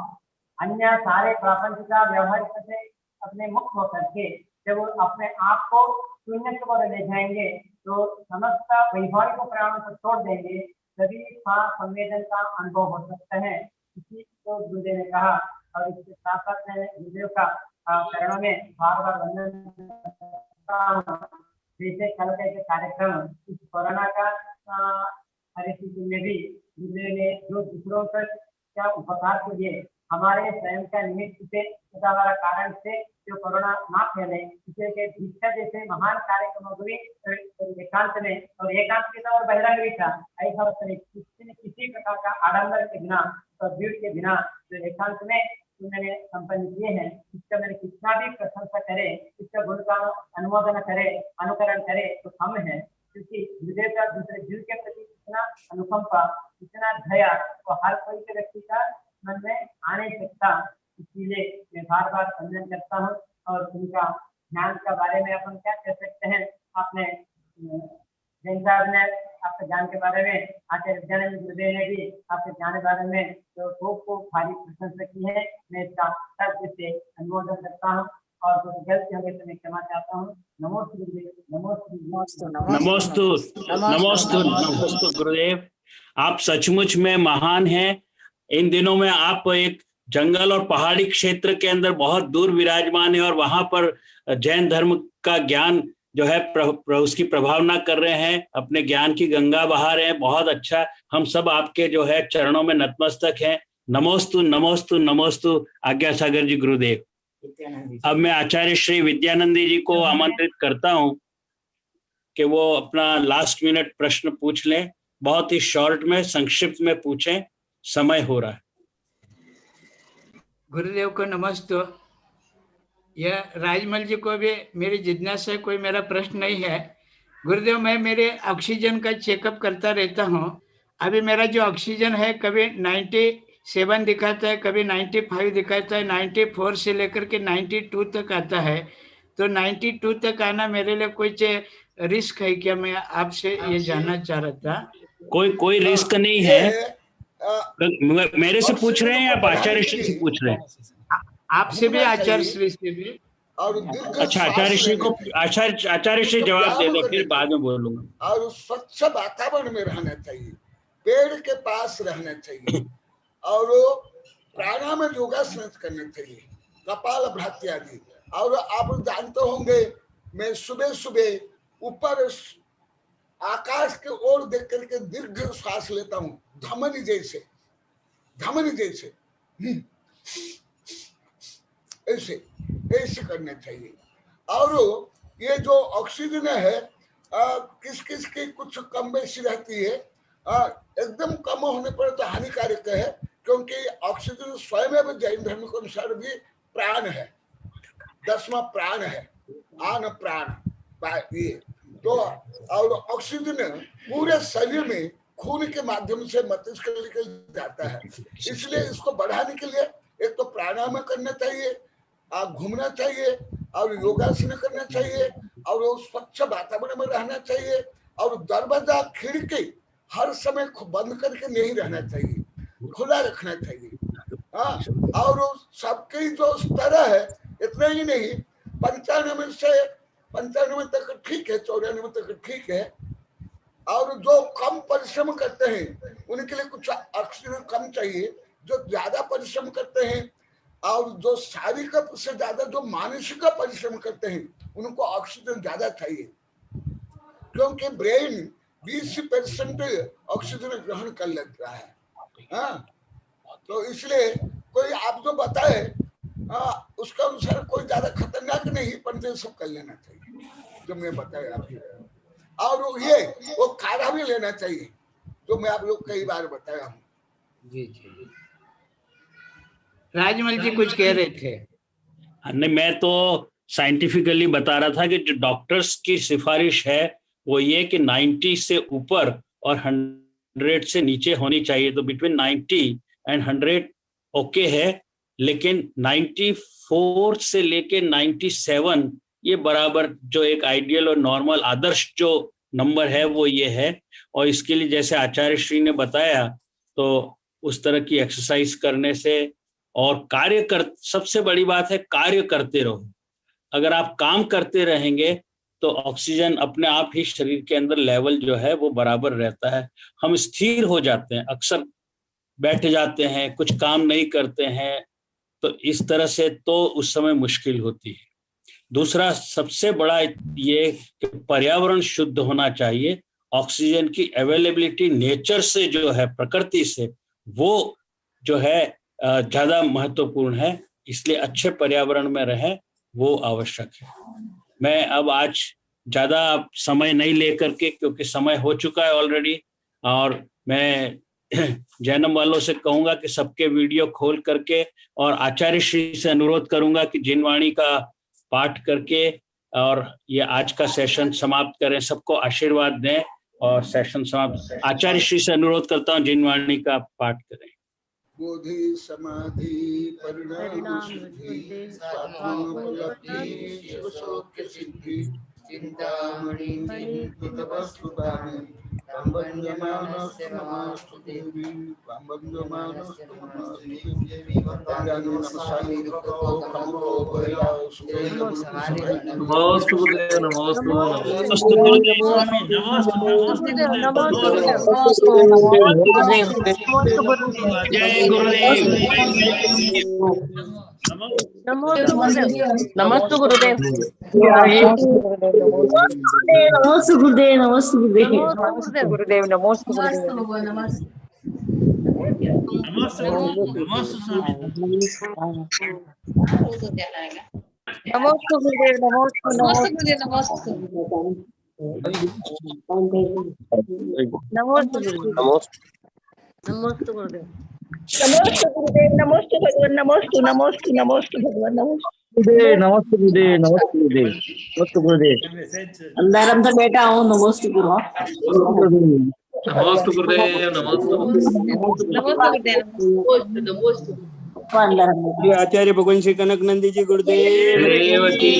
[SPEAKER 10] अन्य सारे प्रापंच का व्यवहारिक से अपने मुक्त होकर के जब अपने आप को शून्यत्व पर ले जाएंगे, तो समस्त वैभव प्राणों को छोड़ देंगे, तभी संवेदन का अनुभव हो सकता है। इसी को गुरुदेव ने कहा। और इसके साथ साथ मैंने गुरुदेव का चरणों में बार बार वंदन, जैसे कल के कार्यक्रम इस कोरोना का परिस्थिति में भी गुरुदेव ने जो दूसरों तक क्या उपकार के लिए हमारे स्वयं का निमित्त से तथा हमारा कारण से जो कोरोना ना फैले, इसे के दीक्षा जैसे महान कार्यक्रमों को भी एकांत में, और एकांत के और बहिरंग भी था, ऐसा किसी प्रकार का आडंबर के बिना और भीड़ के बिना जो एकांत में उन्होंने संपन्न किए हैं, इसका मैंने कितना भी प्रशंसा करे, इसका गुण का अनुमोदन करे, अनुकरण करे तो कम है। क्योंकि गुरुदेव का दूसरे जीव के प्रति इतना अनुकंपा, इतना दया तो हर कोई के व्यक्ति का मन में आ नहीं सकता। इसीलिए मैं बार बार वंदन करता हूँ। और उनका ज्ञान के बारे में अपन क्या कह सकते हैं, आपने जैन साहब ने आपके ज्ञान के बारे में, आचार्य विद्यानंद गुरुदेव ने भी आपके ज्ञान के बारे में तो खूब भारी प्रशंसा की है। मैं इसका सर्व से अनुमोदन करता हूँ और जो गलती होंगे तो मैं क्षमा चाहता हूँ। नमोस्तु गुरुदेव,
[SPEAKER 1] नमोस्तु गुरुदेव। आप सचमुच में महान हैं। इन दिनों में आप एक जंगल और पहाड़ी क्षेत्र के अंदर बहुत दूर विराजमान है और वहां पर जैन धर्म का ज्ञान जो है उसकी प्रभावना कर रहे हैं, अपने ज्ञान की गंगा बहा रहे हैं। बहुत अच्छा, हम सब आपके जो है चरणों में नतमस्तक हैं। नमोस्तु नमोस्तु नमोस्तु आज्ञा सागर जी गुरुदेव। अब मैं आचार्य श्री विद्यानंदी जी को आमंत्रित करता हूं कि वो अपना लास्ट मिनट प्रश्न पूछ लें। बहुत ही शॉर्ट में, संक्षिप्त में पूछें, समय हो रहा है।
[SPEAKER 7] गुरुदेव को नमस्ते। यह राजमल जी को भी मेरी जिज्ञासा है, कोई मेरा प्रश्न नहीं है। गुरुदेव, मैं मेरे ऑक्सीजन का चेकअप करता रहता हूँ। अभी मेरा जो ऑक्सीजन है कभी 97 दिखाता है, कभी 95 दिखाता है, 94 से लेकर के 92 तक आता है। तो 92 तक आना मेरे लिए कुछ रिस्क है क्या? मैं आपसे ये जानना चाह रहा था।
[SPEAKER 1] कोई रिस्क नहीं है। मेरे से पूछ रहे हैं या आचार्य श्री से पूछ रहे हैं?
[SPEAKER 7] आपसे भी, आचार्य श्री से भी।
[SPEAKER 1] अच्छा, आचार्य श्री को आचार्य श्री जवाब दे दो, फिर बाद में बोलूंगा।
[SPEAKER 2] और स्वच्छ वातावरण में रहना चाहिए, पेड़ के पास रहना चाहिए और प्राणायाम में योगासन करना चाहिए, कपालभाति आदि। और आप जानते होंगे, मैं सुबह सुबह ऊपर आकाश के ओर देख करके दीर्घ श्वास लेता हूँ, धमनी जैसे ऐसे करना चाहिए। और ये जो ऑक्सीजन है किस किस की कुछ कम बेसी रहती है, एकदम कम होने पर तो हानिकारक है, क्योंकि ऑक्सीजन स्वयं जैन धर्म के अनुसार भी प्राण है, 10वां प्राण है, आन प्राण ये तो। और ऑक्सीजन पूरे शरीर में खून के माध्यम से मस्तिष्क निकल जाता है। इसलिए इसको बढ़ाने के लिए एक तो प्राणायाम करना चाहिए, घूमना चाहिए और योगासन करना चाहिए और स्वच्छ वातावरण में रहना चाहिए। और दरवाजा खिड़की हर समय बंद करके नहीं रहना चाहिए, खुला रखना चाहिए। और सबकी जो स्तर है इतना ही नहीं, 95 से 95 तक ठीक है, 94 तक ठीक है। और जो कम परिश्रम करते हैं उनके लिए कुछ ऑक्सीजन कम चाहिए, जो ज्यादा परिश्रम करते हैं और जो शारीरिक से ज्यादा जो मानसिक परिश्रम करते हैं उनको ऑक्सीजन ज्यादा चाहिए, क्योंकि ब्रेन 20% ऑक्सीजन ग्रहण कर लेता है। तो इसलिए कोई आप जो बताए उसका अनुसार कोई ज्यादा खतरनाक नहीं, पर ये सब कर लेना चाहिए जो मैं बताया आपको। और ये वो खाना भी लेना चाहिए, जो मैं आप लोग कई बार बताया हूँ।
[SPEAKER 7] जी जी, राजमल जी कुछ कह रहे थे।
[SPEAKER 1] नहीं, मैं तो साइंटिफिकली बता रहा था कि जो डॉक्टर्स की सिफारिश है वो ये कि 90 से ऊपर और 100 से नीचे होनी चाहिए। तो बिटवीन 90 एंड 100 ओके है, लेकिन 94 से लेके 97 ये बराबर जो एक आइडियल और नॉर्मल आदर्श जो नंबर है वो ये है। और इसके लिए जैसे आचार्य श्री ने बताया, तो उस तरह की एक्सरसाइज करने से और सबसे बड़ी बात है कार्य करते रहो। अगर आप काम करते रहेंगे तो ऑक्सीजन अपने आप ही शरीर के अंदर लेवल जो है वो बराबर रहता है। हम स्थिर हो जाते हैं, अक्सर बैठ जाते हैं, कुछ काम नहीं करते हैं, तो इस तरह से तो उस समय मुश्किल होती है। दूसरा सबसे बड़ा ये कि पर्यावरण शुद्ध होना चाहिए। ऑक्सीजन की अवेलेबिलिटी नेचर से जो है, प्रकृति से, वो जो है ज्यादा महत्वपूर्ण है। इसलिए अच्छे पर्यावरण में रहें, वो आवश्यक है। मैं अब आज ज्यादा समय नहीं लेकर के, क्योंकि समय हो चुका है ऑलरेडी, और मैं जैनम वालों से कहूंगा कि सबके वीडियो खोल करके, और आचार्य श्री से अनुरोध करूंगा कि जिनवाणी का पाठ करके और ये आज का सेशन समाप्त करें, सबको आशीर्वाद दें और सेशन समाप्त। आचार्य श्री से अनुरोध करता हूँ जिनवाणी का पाठ करें।
[SPEAKER 2] बोधि समाधि परिणाम सिद्धि स्वात्मोपलब्धि शिव शोक सिद्धि चिंतामणि चिंतितवस्तुभानि वंदमानस्तु नमस्तु देवी वंदमानस्तु नमस्तु देवी वंदनानि साईरतो कमरो भया सुखेन
[SPEAKER 11] नमोस्तु गुरुदेव नमोस्तु
[SPEAKER 1] नमोस्तु गुरुदेव स्वामी नमोस्तु जय गुरुदेव
[SPEAKER 3] नमोस्तु गुरुदेव
[SPEAKER 5] नमोस्तु गुरुदेव नमोस्तु गुरुदेव
[SPEAKER 3] गुरुदेव नमोस्तु नमोस्तु गुरुदेव नमोस्तु गुरुदेव
[SPEAKER 12] नमोस्तु गुरुदेव नमोस्तु भगवान नमोस्तु नमोस्तु नमोस्तु भगवान नमोस्तु
[SPEAKER 11] नमस्ते गुरुदेव नमस्ते गुरुदेव नमस्ते गुरुदेव
[SPEAKER 5] अंदर अंदर बैठा हूँ नमोस्तु गुरु
[SPEAKER 11] नमस्ते गुरुदेव नमस्ते
[SPEAKER 4] आचार्य भगवान श्री कनक नंदी जी गुरुदेव
[SPEAKER 11] की